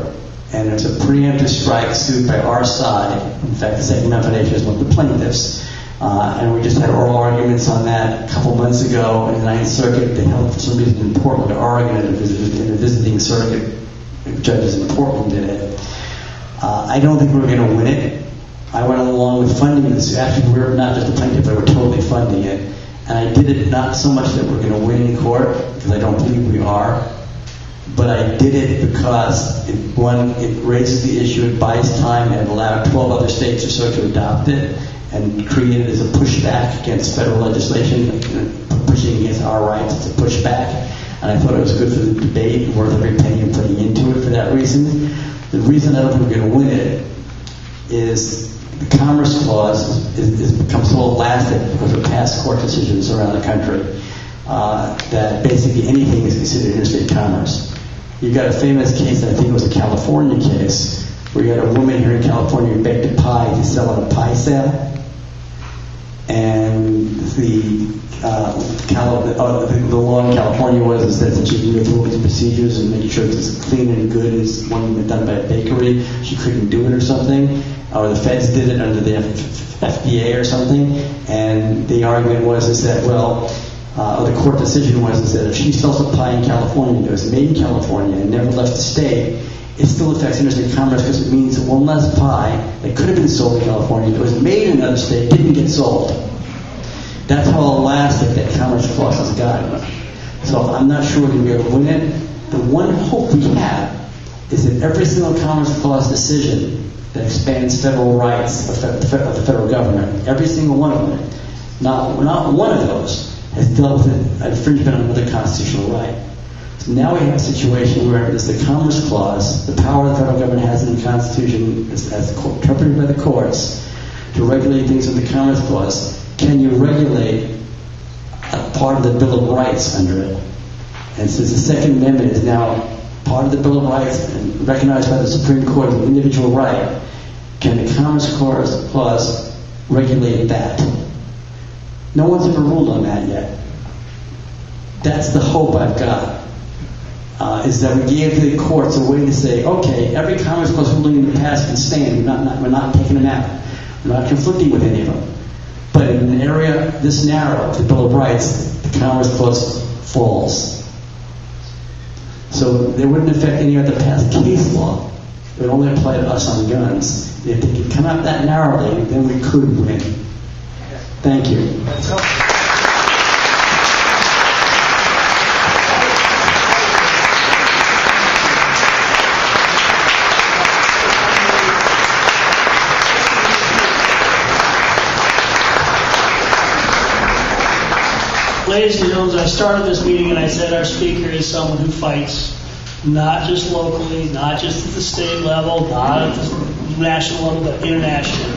and it's a preemptive strike suit by our side. In fact, the second nomination is one of the plaintiffs. And we just had oral arguments on that a couple months ago in the Ninth Circuit. They held for some reason in Portland, Oregon, and a visiting circuit judges in Portland did it. I don't think we're going to win it. I went along with funding this. Actually, we're not just the plaintiff, but we're totally funding it. And I did it not so much that we're going to win in court, because I don't believe we are, but I did it because it raises the issue, it buys time, and allowed 12 other states or so to adopt it, and created as a pushback against federal legislation, pushing against our rights. It's a pushback, and I thought it was good for the debate, worth every penny you're putting into it for that reason. The reason I don't think we're going to win it is the Commerce Clause has become so elastic because of past court decisions around the country that basically anything is considered interstate commerce. You've got a famous case, I think it was a California case, where you had a woman here in California who baked a pie to sell at a pie sale. And the law in California was that she didn't go through all these procedures and make sure it's as clean and good as one done by a bakery. She couldn't do it or something. Or the feds did it under the FDA or something. And the argument was that, or the court decision was that if she sells a pie in California, it was made in California and never left the state, it still affects interstate commerce because it means that one less pie that could have been sold in California that was made in another state didn't get sold. That's how elastic that commerce clause has gotten. So I'm not sure we're going to be able to win it. The one hope we have is that every single commerce clause decision that expands federal rights of the federal government, every single one of them, not one of those has dealt with an infringement on another constitutional right. So now we have a situation where there's the Commerce Clause, the power the federal government has in the Constitution as interpreted by the courts to regulate things in the Commerce Clause. Can you regulate a part of the Bill of Rights under it? And since the Second Amendment is now part of the Bill of Rights and recognized by the Supreme Court as an individual right, can the Commerce Clause regulate that? No one's ever ruled on that yet. That's the hope I've got. Is that we gave the courts a way to say, okay, every Commerce Clause ruling in the past can stand. We're not taking them out. We're not conflicting with any of them. But in an area this narrow, the Bill of Rights, the Commerce Clause falls. So they wouldn't affect any other past case law. It would only apply to us on guns. If they could come out that narrowly, then we could win. Thank you. That's helpful. Ladies and gentlemen, I started this meeting and I said our speaker is someone who fights not just locally, not just at the state level, not at the national level, but internationally.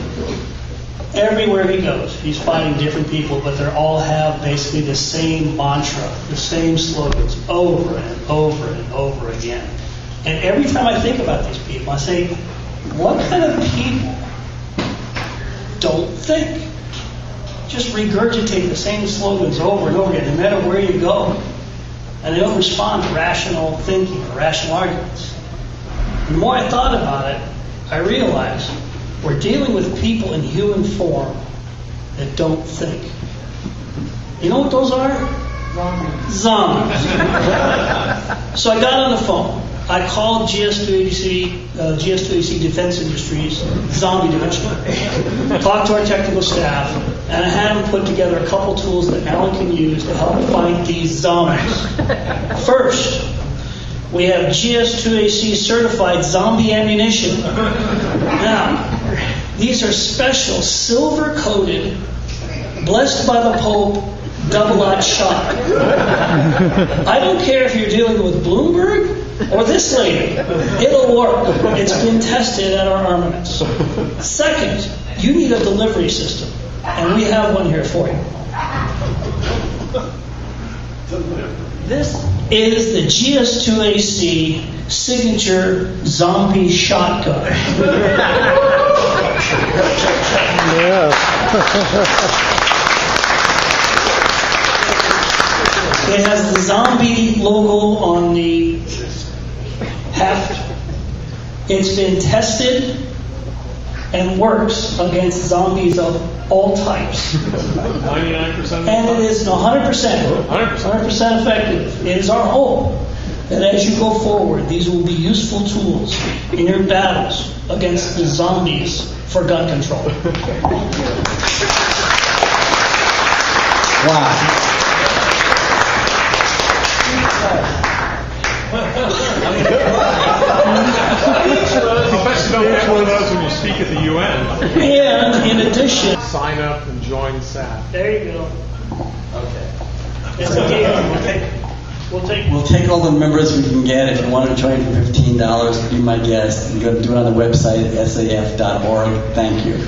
Everywhere he goes, he's fighting different people, but they all have basically the same mantra, the same slogans over and over and over again. And every time I think about these people, I say, what kind of people don't think? Just regurgitate the same slogans over and over again, no matter where you go. And they don't respond to rational thinking or rational arguments. The more I thought about it, I realized we're dealing with people in human form that don't think. You know what those are? Zombies. So I got on the phone. I called GS2AC Defense Industries Zombie Division. Talked to our technical staff, and I had them put together a couple tools that Alan can use to help fight these zombies. First, we have GS2AC certified zombie ammunition. Now, these are special silver-coated, blessed by the Pope, double-aught shot. I don't care if you're dealing with Bloomberg or this lady. It'll work. It's been tested at our armaments. Second, you need a delivery system, and we have one here for you. This is the GS2AC signature zombie shotgun. It has the zombie logo on the heft. It's been tested and works against zombies of all types. 99%? And it is 100% effective. It is our hope that as you go forward, these will be useful tools in your battles against the zombies for gun control. Wow. Especially don't get one of those when you speak at the UN. And in addition, sign up and join SAP. There you go. Okay. It's okay. We'll take all the members we can get. If you want to join for $15, be my guest and go do it on the website at saf.org. Thank you.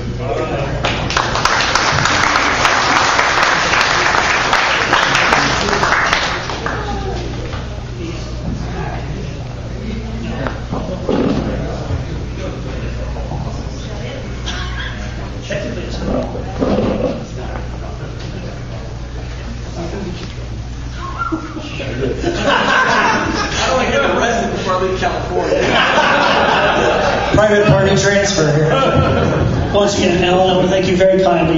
I don't want to get arrested before I leave California. Private party transfer here. Once again, Alan, I want to thank you very kindly.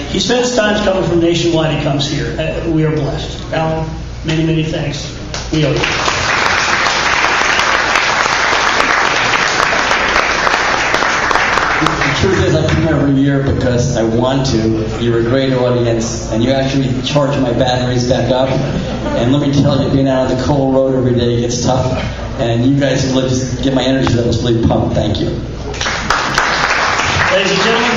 He spends time coming from nationwide. He comes here. We are blessed. Alan, many, many thanks. We owe you. The truth is, I come every year because I want to. You're a great audience, and you actually charge my batteries back up. And let me tell you, being out on the cold road every day gets tough. And you guys just get my energy levels really pumped. Thank you. Ladies and gentlemen,